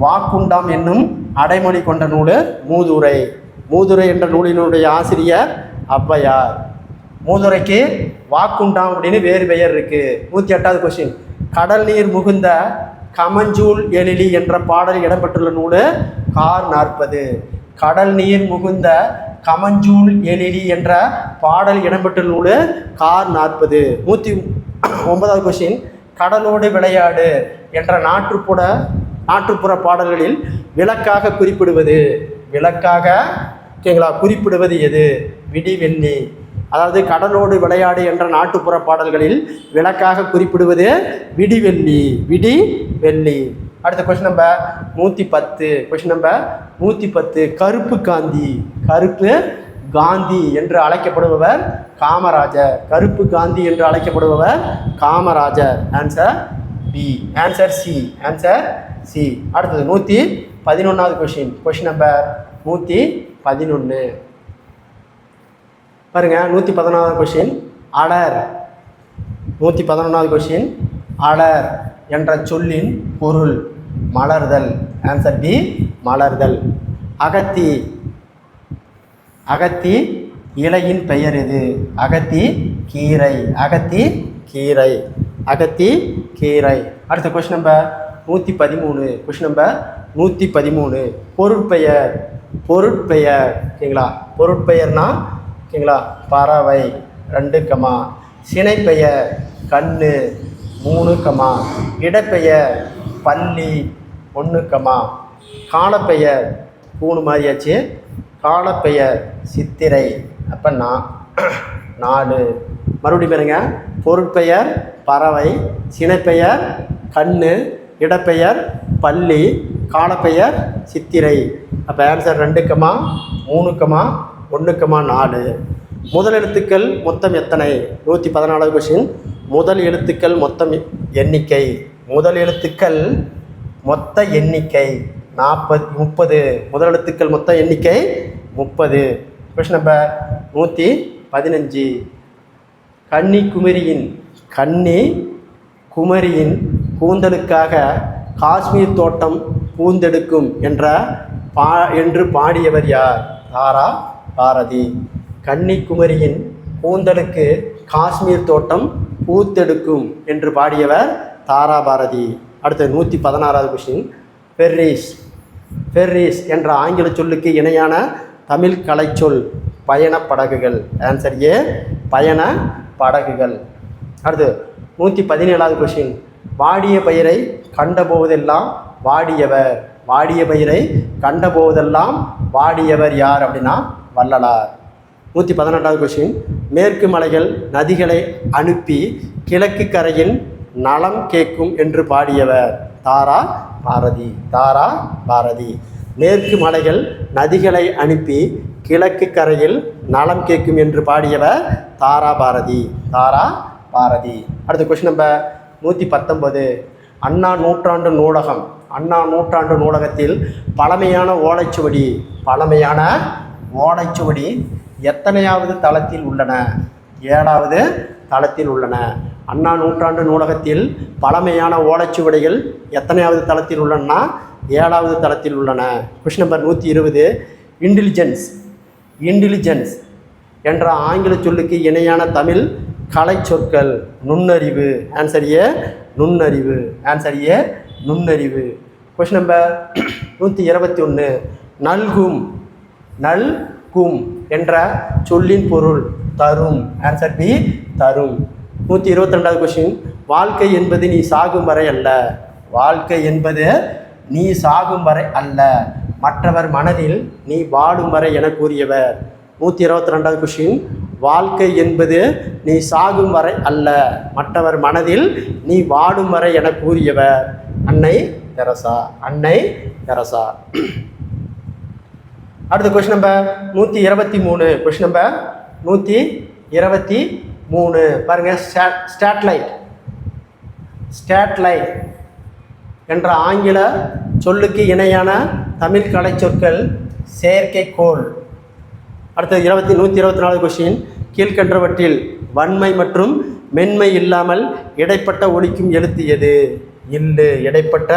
வாக்குண்டாம் என்னும் அடைமொழி கொண்ட நூல் மூதுரை. மூதுரை என்ற நூலினுடைய ஆசிரியர் ஔவையார். மூதுரைக்கு வாக்குண்டாம் அப்படின்னு வேறு பெயர் இருக்குது. 108வது கொஸ்டின். கடல் நீர் முகுந்த கமஞ்சூல் எழிலி என்ற பாடல் இடம்பெற்றுள்ள நூல் கார் 40. கடல் நீர் முகுந்த கமஞ்சூல் எழிலி என்ற பாடல் இடம்பெற்றுள்ள நூல் கார் 40. 109வது கொஸ்டின். கடலோடு விளையாடு என்ற நாட்டுப்புற பாடல்களில் விளக்காக குறிப்பிடுவது. விளக்காக ஓகேங்களா குறிப்பிடுவது எது? விடிவெள்ளி. அதாவது கடலோடு விளையாடு என்ற நாட்டுப்புற பாடல்களில் விளக்காக குறிப்பிடுவது விடிவெள்ளி. விடிவெள்ளி. அடுத்த கொஸ்டின் நம்பர் 110. Question number 110. கருப்பு காந்தி. கருப்பு காந்தி என்று அழைக்கப்படுபவர் காமராஜர். கருப்பு காந்தி என்று அழைக்கப்படுபவர் Kamarajar. Answer B. Answer C. Answer C. அடுத்தது 111வது கொஸ்டின். Question number 111. பாருங்க, 111வது கொஸ்டின். அடர். 111வது கொஸ்டின். அடர் என்ற சொல்லின் பொருள் மலர்தல். Answer B மலர்தல். அகத்தி. அகத்தி இலையின் பெயர் எது? அகத்தி கீரை. அகத்தி கீரை. அகத்தி கீரை. அடுத்த கொஸ்டின் நம்பர் 113. Question number 113. பொருட்பெயர். பொருட்பெயர். ஓகேங்களா? பொருட்பெயர்னா ஓகேங்களா பறவை 2, சினைப்பெயர் கண்ணு 3, இடப்பெயர் பள்ளி 1, காலப்பெயர் 3 மாதிரியாச்சு. காலப்பெயர் சித்திரை. அப்போ 4. மறுபடியும் பாருங்க. பொருட்பெயர் பறவை, சினைப்பெயர் கண்ணு, இடப்பெயர் பள்ளி, காலப்பெயர் சித்திரை. அப்போ ஆன்சர் 2,3,1,4. முதல் எழுத்துக்கள் மொத்தம் எத்தனை? 114வது கொஸ்டின். முதல் எழுத்துக்கள் மொத்தம் எண்ணிக்கை. முதல் எழுத்துக்கள் மொத்த எண்ணிக்கை 30. முதல் எழுத்துக்கள் மொத்த எண்ணிக்கை 30. Question number 115. கன்னி குமரியின் கூந்தலுக்காக காஷ்மீர் தோட்டம் பூந்தெடுக்கும் என்று பாடியவர் யார்? தாரா பாரதி. கன்னிக்குமரியின் கூந்தலுக்கு காஷ்மீர் தோட்டம் பூத்தெடுக்கும் என்று பாடியவர் தாரா பாரதி. அடுத்து 116வது கொஸ்டின். ஃபெர்ரிஸ் என்ற ஆங்கில சொல்லுக்கு இணையான தமிழ் கலைச்சொல் பயண படகுகள். ஆன்சர் ஏ, பயண படகுகள். அடுத்து 117வது கொஸ்டின். வாடிய பயிரை கண்டபோதெல்லாம் வாடியவர் யார் அப்படின்னா வள்ளலார். 118வது கொஸ்டின். மேற்கு மலைகள் நதிகளை அனுப்பி கிழக்கு கரையில் நலம் கேட்கும் என்று பாடியவர் தாரா பாரதி. மேற்கு மலைகள் நதிகளை அனுப்பி கிழக்கு கரையில் நலம் கேட்கும் என்று பாடியவர் தாரா பாரதி. அடுத்த கொஸ்டின் நம்பர் 119. அண்ணா நூற்றாண்டு நூலகத்தில் பழமையான ஓலைச்சுவடி எத்தனையாவது தளத்தில் உள்ளன? 7வது தளத்தில் உள்ளன. அண்ணா நூற்றாண்டு நூலகத்தில் பழமையான ஓலைச்சுவடிகள் எத்தனையாவது தளத்தில் உள்ளன? 7வது தளத்தில் உள்ளன. Question number 120. இன்டெலிஜென்ஸ் என்ற ஆங்கில சொல்லுக்கு இணையான தமிழ் கலை சொற்கள் நுண்ணறிவு. ஆன்சர் ஏ, நுண்ணறிவு. Question number 121. நல்கும் என்ற சொல்லின் பொருள் தரும். ஆன்சர் பி, தரும். 122வது கொஸ்டின். வாழ்க்கை என்பது நீ சாகும் வரை அல்ல, மற்றவர் மனதில் நீ வாடும் வரை என கூறியவர். 122வது கொஸ்டின். வாழ்க்கை என்பது நீ சாகும் வரை அல்ல, மற்றவர் மனதில் நீ வாடும் வரை என கூறியவர் அன்னை தெரசா. அடுத்த கொஸ்டின் நம்பர் 123. கொஸ்டின் நம்பர் 123 பாருங்க. ஸ்டேட்லைட் என்ற ஆங்கில சொல்லுக்கு இணையான தமிழ் கலை சொற்கள் செயற்கைக்கோள். அடுத்தது 124வது கொஸ்டின். கீழ்கண்டவற்றில் வன்மை மற்றும் மென்மை இல்லாமல் இடைப்பட்ட ஒலிக்கும் எழுத்து எது? இல்லு. இடைப்பட்ட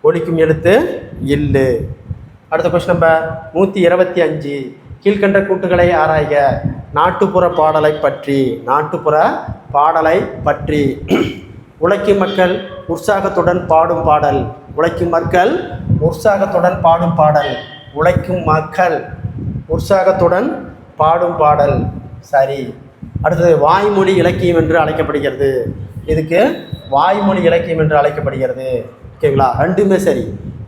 ஒலிக்கும் எழுத்து இல்லு. அடுத்த கொஸ்டின் நம்பர் 125. கீழ்கண்ட கூட்டுகளை ஆராய்க. நாட்டுப்புற பாடலை பற்றி உழைக்கும் மக்கள் உற்சாகத்துடன் பாடும் பாடல். சரி. அடுத்தது வாய்மொழி இலக்கியம் என்று அழைக்கப்படுகிறது. இதுக்கு வாய்மொழி இலக்கியம் என்று அழைக்கப்படுகிறது. ஓகேங்களா? ரெண்டுமே சரி.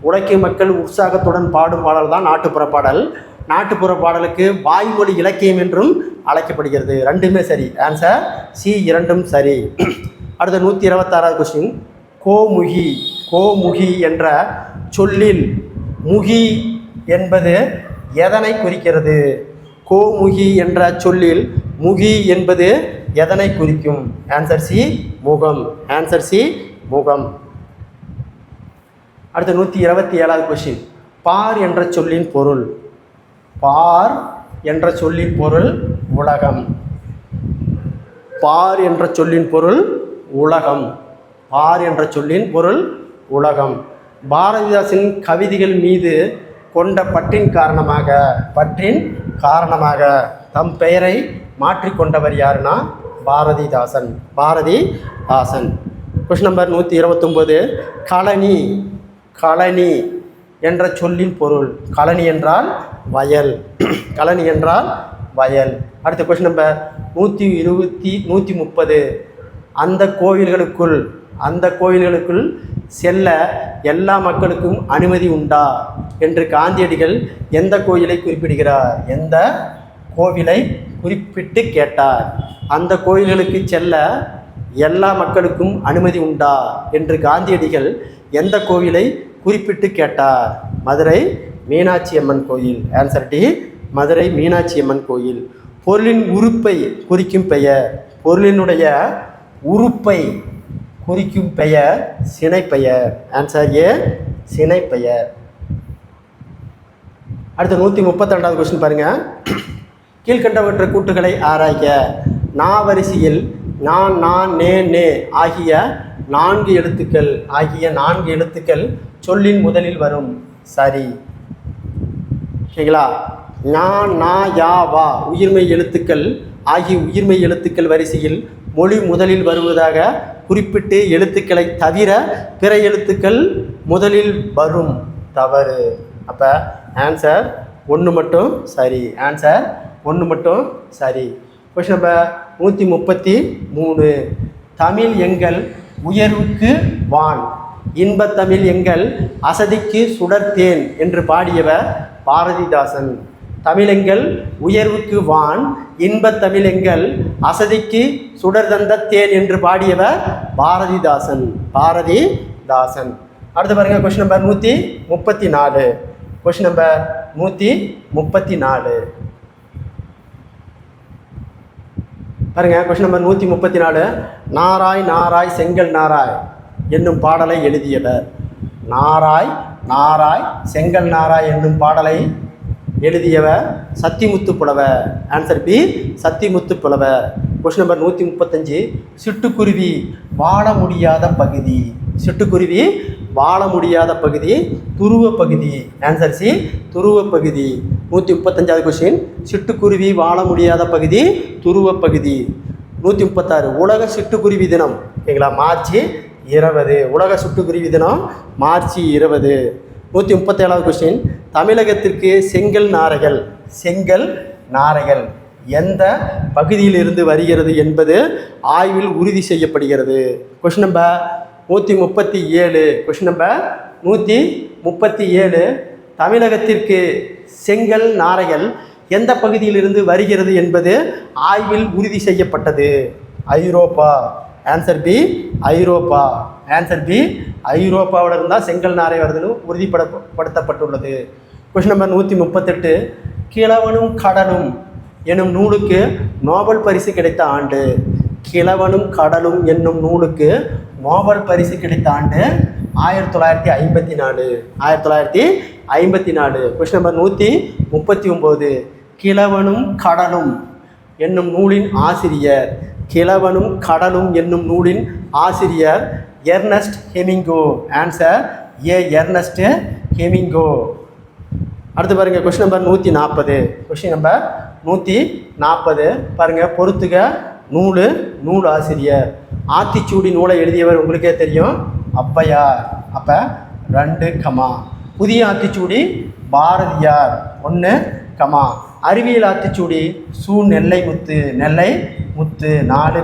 உழைக்கும் மக்கள் உற்சாகத்துடன் பாடும் பாடல் தான் நாட்டுப்புற பாடல். நாட்டுப்புற பாடலுக்கு வாய்மொழி இலக்கியம் என்றும் அழைக்கப்படுகிறது. ரெண்டுமே சரி. ஆன்சர் சி, இரண்டும் சரி. அடுத்த 126வது கொஸ்டின். கோமுகி என்ற சொல்லில் முகி என்பது எதனை குறிக்கிறது? கோமுகி என்ற சொல்லில் முகி என்பது எதனை குறிக்கும்? ஆன்சர் சி, முகம். அடுத்த 127வது கொஸ்டின். பார் என்ற சொல்லின் பொருள் உலகம். பாரதிதாசன் கவிதைகள் மீது கொண்ட பற்றின் காரணமாக தம் பெயரை மாற்றிக்கொண்டவர் யாருன்னா பாரதிதாசன். Question number 129. களனி என்ற சொல்லின் பொருள். களனி என்றால் வயல். அடுத்த கொஸ்டின் நம்பர் 130. அந்த கோவில்களுக்குள் செல்ல எல்லா மக்களுக்கும் அனுமதி உண்டா என்று காந்தியடிகள் எந்த கோவிலை குறிப்பிட்டு கேட்டார்? அந்த கோவில்களுக்கு செல்ல எல்லா மக்களுக்கும் அனுமதி உண்டா என்று காந்தியடிகள் எந்த கோவிலை குறிப்பிட்டு கேட்டார்? மதுரை மீனாட்சி அம்மன் கோயில். ஆன்சர் டி, மதுரை மீனாட்சி அம்மன் கோயில். பொருளின் உறுப்பை குறிக்கும் பெயர். பொருளினுடைய உறுப்பை குறிக்கும் பெயர் சினைப்பெயர். ஆன்சர் ஏ, சினைப்பெயர். அடுத்து 132வது கொஸ்டின் பாருங்க. கீழ்கண்டவற்ற கூட்டுகளை ஆராய்க. நா வரிசையில் நான், நான், நே, நே ஆகிய 4 எழுத்துக்கள் சொல்லின் முதலில் வரும். சரி. ஓகேங்களா? ஞா, நா, யா, வா உயிர்மெய் எழுத்துக்கள் ஆகிய உயிர்மெய் எழுத்துக்கள் வரிசையில் மொழி முதலில் வருவதாக குறிப்பிட்டு எழுத்துக்களை தவிர பிற எழுத்துக்கள் முதலில் வரும். தவறு. அப்போ ஆன்சர் 1 மட்டும் சரி. ஆன்சர் 1 மட்டும் சரி. Question number 133. தமிழ் எங்கள் உயர்வுக்கு வான், இன்பத்தமிழ் எங்கள் அசதிக்கு சுடர்த்தேன் என்று பாடியவர் பாரதிதாசன். தமிழெங்கள் உயர்வுக்கு வான், இன்பத்தமிழெங்கள் அசதிக்கு சுடர் தந்த தேன் என்று பாடியவர் பாரதிதாசன். பாரதிதாசன். அடுத்து பாருங்க கொஸ்டின் நம்பர் 134. கொஸ்டின் நம்பர் 134 பாருங்க. Question number 134. நாராய் நாராய் செங்கல் நாராய் என்னும் பாடலை எழுதியவர். நாராய் நாராய் செங்கல் நாராய் என்னும் பாடலை எழுதியவர் சத்திமுத்து புலவர். ஆன்சர் பி, சத்திமுத்து புலவர். Question number 135. சிட்டுக்குருவி வாழ முடியாத பகுதி. சிட்டுக்குருவி வாழ முடியாத பகுதி துருவ பகுதி. ஆன்சர் சி, துருவ பகுதி. 135வது கொஸ்டின். சிட்டுக்குருவி வாழ முடியாத பகுதி துருவ பகுதி. 136. உலக சிட்டுக்குருவி தினம். ஓகேங்களா? மார்ச் 20. உலக சிட்டுக்குருவி தினம் மார்ச் 20. 137வது கொஸ்டின். தமிழகத்திற்கு செங்கல் நாரைகள் எந்த பகுதியிலிருந்து வருகிறது என்பது ஆய்வில் உறுதி செய்யப்படுகிறது. Question number 137. Question number 137. தமிழகத்திற்கு செங்கல் நாரைகள் எந்த பகுதியிலிருந்து வருகிறது என்பது ஆய்வில் உறுதி செய்யப்பட்டது. ஐரோப்பா. ஆன்சர் பி, ஐரோப்பா. ஆன்சர் பி, ஐரோப்பாவில் இருந்தால் செங்கல் நாரை வருதுன்னு உறுதிப்படுத்தப்பட்டுள்ளது. Question number 138. கிழவனும் கடலும் என்னும் நூலுக்கு நோபல் பரிசு கிடைத்த ஆண்டு. கிழவனும் கடலும் என்னும் நூலுக்கு நோபல் பரிசு கிடைத்த ஆண்டு 1954. 1954. Question number 139. கிழவனும் கடலும் என்னும் நூலின் ஆசிரியர். கிழவனும் கடலும் என்னும் நூலின் ஆசிரியர் Ernest Hemingway. Answer A, Ernest Hemingway. அடுத்து பாருங்க கொஸ்டின் நம்பர் 140. கொஸ்டின் நம்பர் 140 பாருங்க. பொறுத்துக நூல் ஆசிரியர். ஆத்திச்சூடி நூலை எழுதியவர் உங்களுக்கே தெரியும், ஔவையார். அப்போ 2, புதிய ஆத்திச்சூடி பாரதியார் 1, அறிவியல் ஆத்திச்சூடி நெல்லை முத்து 4,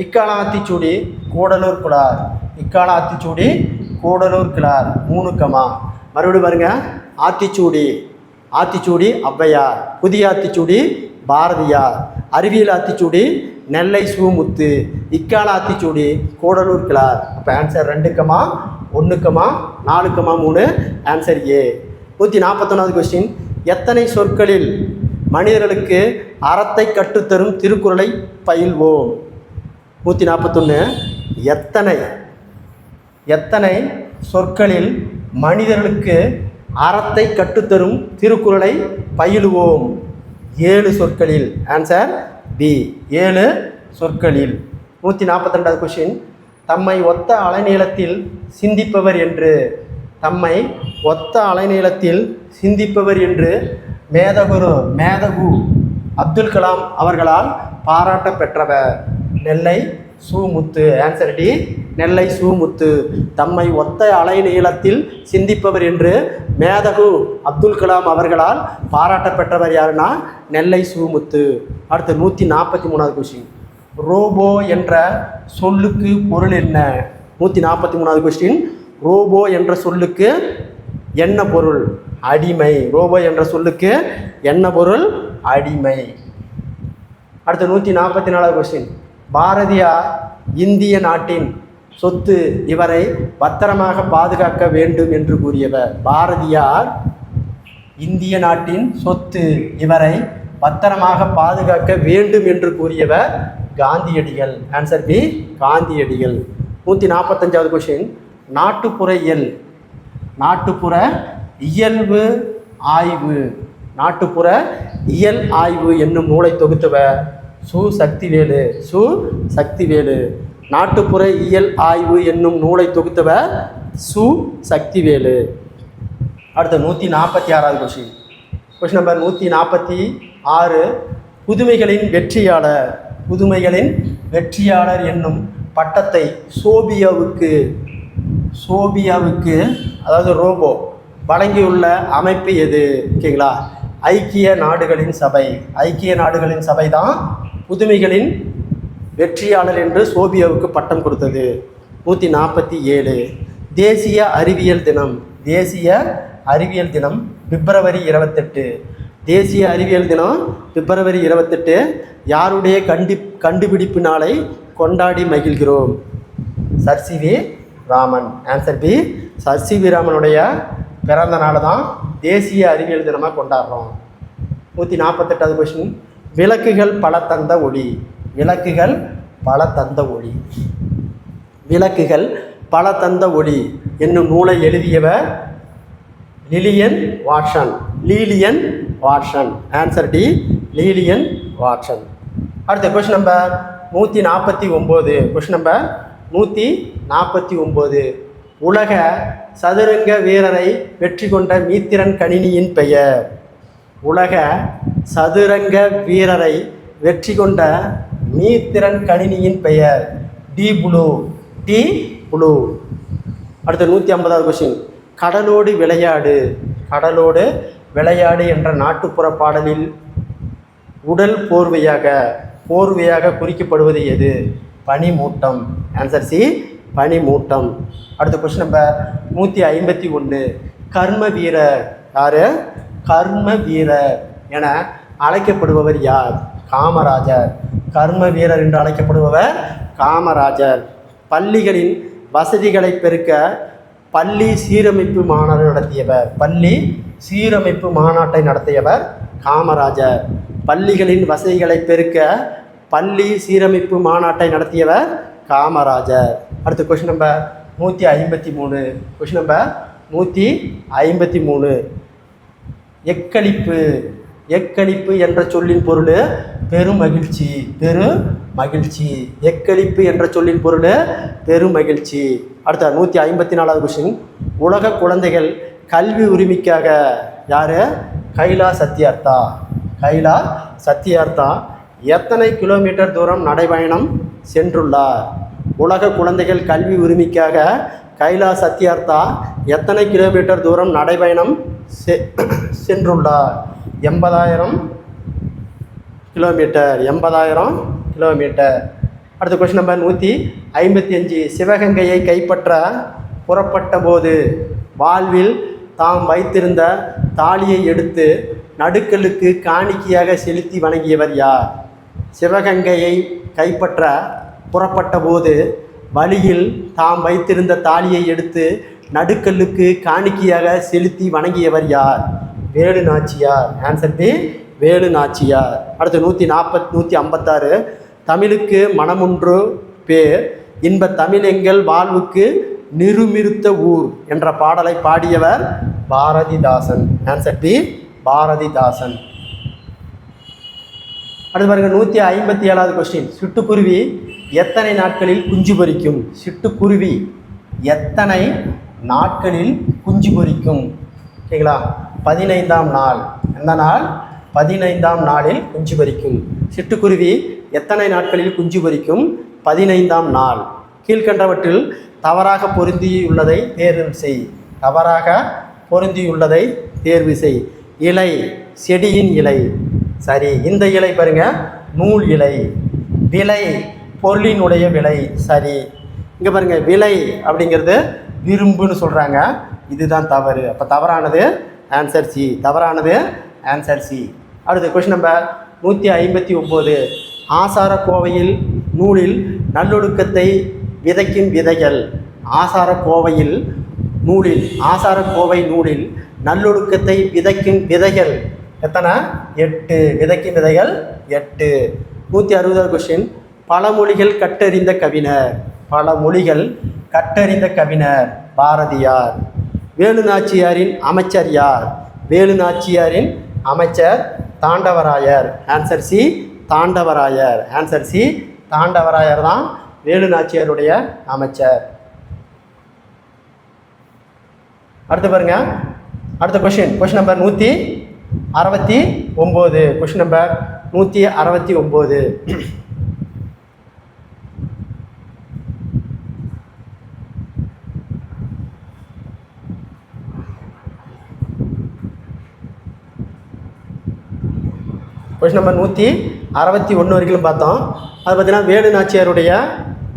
இக்கால ஆத்திச்சூடி கூடலூர் கிளார். இக்கால ஆத்திச்சூடி கூடலூர் கிளார் 3, மறுபடியும் பாருங்க. ஆத்திச்சூடி ஔவையார், புதிய ஆத்திச்சூடி பாரதியார், அறிவியல் ஆத்திச்சூடி நெல்லை முத்து, இக்கால ஆத்திச்சூடி கூடலூர் கிளார். அப்போ ஆன்சர் 2, 1, 4, 3. Answer A. 141வது கொஸ்டின். எத்தனை சொற்களில் மனிதர்களுக்கு அறத்தை கற்றுத்தரும் திருக்குறளை பயில்வோம்? 141. எத்தனை சொற்களில் மனிதர்களுக்கு அறத்தை கற்றுத்தரும் திருக்குறளை பயிலுவோம்? 7 சொற்களில். ஆன்சர் பி, 7 சொற்களில். 142வது கொஸ்டின். தம்மை ஒத்த அலைநீளத்தில் சிந்திப்பவர் என்று மேதகு அப்துல் கலாம் அவர்களால் பாராட்ட பெற்றவர். நெல்லை முத்து. ஆன்சர் டி, நெல்லை முத்து. தம்மை ஒத்த அலைநீளத்தில் சிந்திப்பவர் என்று மேதகு அப்துல் கலாம் அவர்களால் பாராட்ட பெற்றவர் யாருன்னா நெல்லை முத்து. அடுத்து 143வது கொஸ்டின். ரோபோ என்ற சொல்லுக்கு பொருள் என்ன? 143வது கொஸ்டின். ரோபோ என்ற சொல்லுக்கு என்ன பொருள்? அடிமை. ரோபோ என்ற சொல்லுக்கு என்ன பொருள்? அடிமை. அடுத்து 144வது கொஸ்டின். பாரதியார் இந்திய நாட்டின் சொத்து, இவரை பத்திரமாக பாதுகாக்க வேண்டும் என்று கூறியவர். பாரதியார் இந்திய நாட்டின் சொத்து, இவரை பத்திரமாக பாதுகாக்க வேண்டும் என்று கூறியவர் காந்தியடிகள். ஆன்சர் பி, காந்தியடிகள். 145வது கொஸ்டின். நாட்டுப்புற இயல், நாட்டுப்புற இயல்பு ஆய்வு, நாட்டுப்புற இயல் ஆய்வு என்னும் நூலை தொகுத்தவர் சு. சக்திவேலு. சு. சக்திவேலு. நாட்டுப்புற இயல் ஆய்வு என்னும் நூலை தொகுத்தவர் சு. சக்திவேலு. அடுத்த 146வது கொஸ்டின். Question number 146. புதுமைகளின் வெற்றியாளர், புதுமைகளின் வெற்றியாளர் என்னும் பட்டத்தை சோபியாவுக்கு அதாவது ரோபோ வழங்கியுள்ள அமைப்பு எது? ஓகேங்களா, ஐக்கிய நாடுகளின் சபை. ஐக்கிய நாடுகளின் சபை தான் புதுமைகளின் வெற்றியாளர் என்று சோபியாவுக்கு பட்டம் கொடுத்தது. 147. தேசிய அறிவியல் தினம், தேசிய அறிவியல் தினம் பிப்ரவரி 28. தேசிய அறிவியல் தினம் பிப்ரவரி 28. யாருடைய கண்டுபிடிப்பு நாளை கொண்டாடி மகிழ்கிறோம்? Sir C V Raman. Answer B, sir C V ராமனுடைய பிறந்த நாள் தான் தேசிய அறிவியல் தினமாக கொண்டாடுறோம். 148வது கொஸ்டின். விளக்குகள் பல தந்த ஒளி, விளக்குகள் பல தந்த ஒளி, விளக்குகள் பல தந்த ஒளி என்னும் நூலை எழுதியவர் Lilian Watson. Lilian Watson. Answer D, Lilian Watson. அடுத்த கொஸ்டின் நம்பர் 149. Question number 149. உலக சதுரங்க வீரரை வெற்றி கொண்ட மீத்திரன் கணினியின் பெயர். உலக சதுரங்க வீரரை வெற்றி கொண்ட மீத்திரன் கணினியின் பெயர் டி புளூ. D blue. அடுத்த 150வது கொஸ்டின். கடலோடு விளையாடு, கடலோடு விளையாடு என்ற நாட்டுப்புற பாடலில் உடல் போர்வையாக குறிக்கப்படுவது எது? பனிமூட்டம். ஆன்சர் சி, பனிமூட்டம். அடுத்த கொஸ்டின் நம்பர் 151. கர்ம வீரர் யாரு? கர்ம வீரர் என அழைக்கப்படுபவர் யார்? காமராஜர். கர்ம வீரர் என்று அழைக்கப்படுபவர் காமராஜர். பள்ளிகளின் வசதிகளை பெருக்க பள்ளி சீரமைப்பு மாநாடு நடத்தியவர். பள்ளி சீரமைப்பு மாநாட்டை நடத்தியவர் காமராஜர். பள்ளிகளின் வசதிகளை பெருக்க பள்ளி சீரமைப்பு மாநாட்டை நடத்தியவர் காமராஜர். அடுத்த கொஸ்டின் நம்பர் 153. Question number 153. எக்களிப்பு. எக்களிப்பு என்ற சொல்லின் பொருள் பெருமகிழ்ச்சி. பெருமகிழ்ச்சி. எக்களிப்பு என்ற சொல்லின் பொருள் பெருமகிழ்ச்சி. அடுத்த 154வது கொஸ்டின். உலக குழந்தைகள் கல்வி உரிமைக்காக யார்? கைலா சத்யார்த்தா. கைலா சத்யார்த்தா எத்தனை கிலோமீட்டர் தூரம் நடைபயணம் சென்றுள்ளார்? உலக குழந்தைகள் கல்வி உரிமைக்காக கைலா சத்யார்த்தா எத்தனை கிலோமீட்டர் தூரம் நடைபயணம் சென்றுள்ளார்? 80,000 கிலோமீட்டர். 80,000 கிலோமீட்டர். அடுத்த கொஸ்டின் நம்பர் 155. சிவகங்கையை கைப்பற்ற புறப்பட்ட போது வாழ்வில் தாம் வைத்திருந்த தாலியை எடுத்து நடுக்கல்லுக்கு காணிக்கையாக செலுத்தி வணங்கியவர் யார்? சிவகங்கையை கைப்பற்ற புறப்பட்ட போது வழியில் தாம் வைத்திருந்த தாலியை எடுத்து நடுக்கல்லுக்கு காணிக்கையாக செலுத்தி வணங்கியவர் யார்? வேலு நாச்சியார். Answer B, Velu Nachiyar. அடுத்து 156. தமிழுக்கு மனமொன்று பேர் இன்ப தமிழ் எங்கள் வாழ்வுக்கு நிருமிருத்த ஊர் என்ற பாடலை பாடியவர் பாரதிதாசன். Answer B, Bharathidasan. அடுத்து பாருங்க 157வது கொஸ்டின். சிட்டுக்குருவி எத்தனை நாட்களில் குஞ்சு பொரிக்கும்? சிட்டுக்குருவி எத்தனை நாட்களில் குஞ்சு பொரிக்கும்? ஓகேங்களா, 15ஆம் நாள். எந்த நாள்? 15ஆம் நாளில் குஞ்சு பொரிக்கும். சிட்டுக்குருவி எத்தனை நாட்களில் குஞ்சு பொரிக்கும்? 15ஆம் நாள். கீழ்கண்டவற்றில் தவறாக பொருந்தியுள்ளதை தேர்வு செய். தவறாக பொருந்தியுள்ளதை தேர்வு செய். இலை, செடியின் இலை. சரி. இந்த இலை பாருங்க, நூல் இலை. விலை, பொருளினுடைய விலை. சரி. இங்கே பாருங்க, விலை அப்படிங்கிறது விரும்புன்னு சொல்கிறாங்க. இதுதான் தவறு. அப்போ தவறானது ஆன்சர் சி. தவறானது ஆன்சர் சி. அடுத்து கொஸ்டின் நம்பர் 159. ஆசார கோவையில் நூலில் நல்லொழுக்கத்தை விதைக்கும் விதைகள். ஆசாரக்கோவையில் நூலில் ஆசாரக்கோவை நூலில் நல்லொழுக்கத்தை விதைக்கும் விதைகள் எத்தனை? 8. விதைக்கும் விதைகள் 8. 160வது கொஸ்டின். பழமொழிகள் கற்றறிந்த கவிஞர். பழமொழிகள் கற்றறிந்த கவிஞர் பாரதியார். வேலுநாச்சியாரின் அமைச்சர் யார்? வேலுநாச்சியாரின் அமைச்சர் Thandavarayar. Answer C, Thandavarayar. Answer C, Thandavarayar தான் வேலுநாச்சியாருடைய அமைச்சர். அடுத்து பாருங்க, அடுத்த question number 169. Question number 169. Question number 161 வரைக்கும் பார்த்தோம். அது பார்த்தீங்கன்னா வேலுநாச்சியாருடைய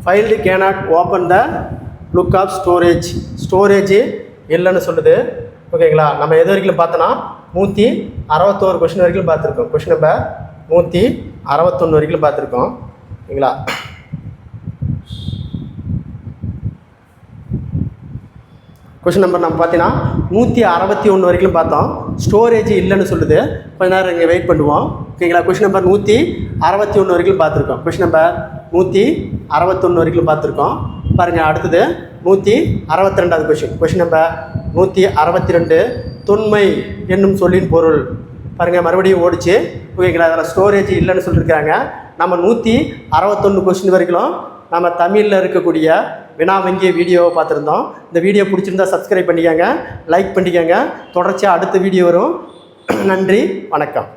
failed cannot open the look of storage இல்லைன்னு சொல்லுது. ஓகேங்களா? நம்ம எது வரைக்கும் பார்த்தோன்னா 161 கொஸ்டின் வரைக்கும் பார்த்துருக்கோம். கொஸ்டின் நம்பர் 161 வரைக்கும் பார்த்துருக்கோம். ஓகேங்களா? கொஸ்டின் நம்பர் நம்ம பார்த்தீங்கன்னா 161 வரைக்கும் பார்த்தோம். ஸ்டோரேஜ் இல்லைன்னு சொல்லுது. கொஞ்ச நேரம் இங்கே வெயிட் பண்ணுவோம். ஓகேங்களா? கொஸ்டின் நம்பர் 161 வரைக்கும் பார்த்துருக்கோம். கொஸ்டின் நம்பர் 161 வரைக்கும் பார்த்துருக்கோம். பாருங்கள், அடுத்தது 162வது கொஸ்டின் நம்பர் 162. தொன்மை என்னும் சொல்லின் பொருள். பாருங்கள், மறுபடியும் ஓடிச்சு. ஓகேங்களா? அதில் ஸ்டோரேஜ் இல்லைன்னு சொல்லியிருக்காங்க. நம்ம 161 கொஸ்டின் வரைக்கும் நம்ம தமிழில் இருக்கக்கூடிய வினா வங்கிய வீடியோவை பார்த்துருந்தோம். இந்த வீடியோ பிடிச்சிருந்தா சப்ஸ்கிரைப் பண்ணிக்கோங்க, லைக் பண்ணிக்கோங்க. தொடர்ச்சியாக அடுத்த வீடியோ வரும். நன்றி, வணக்கம்.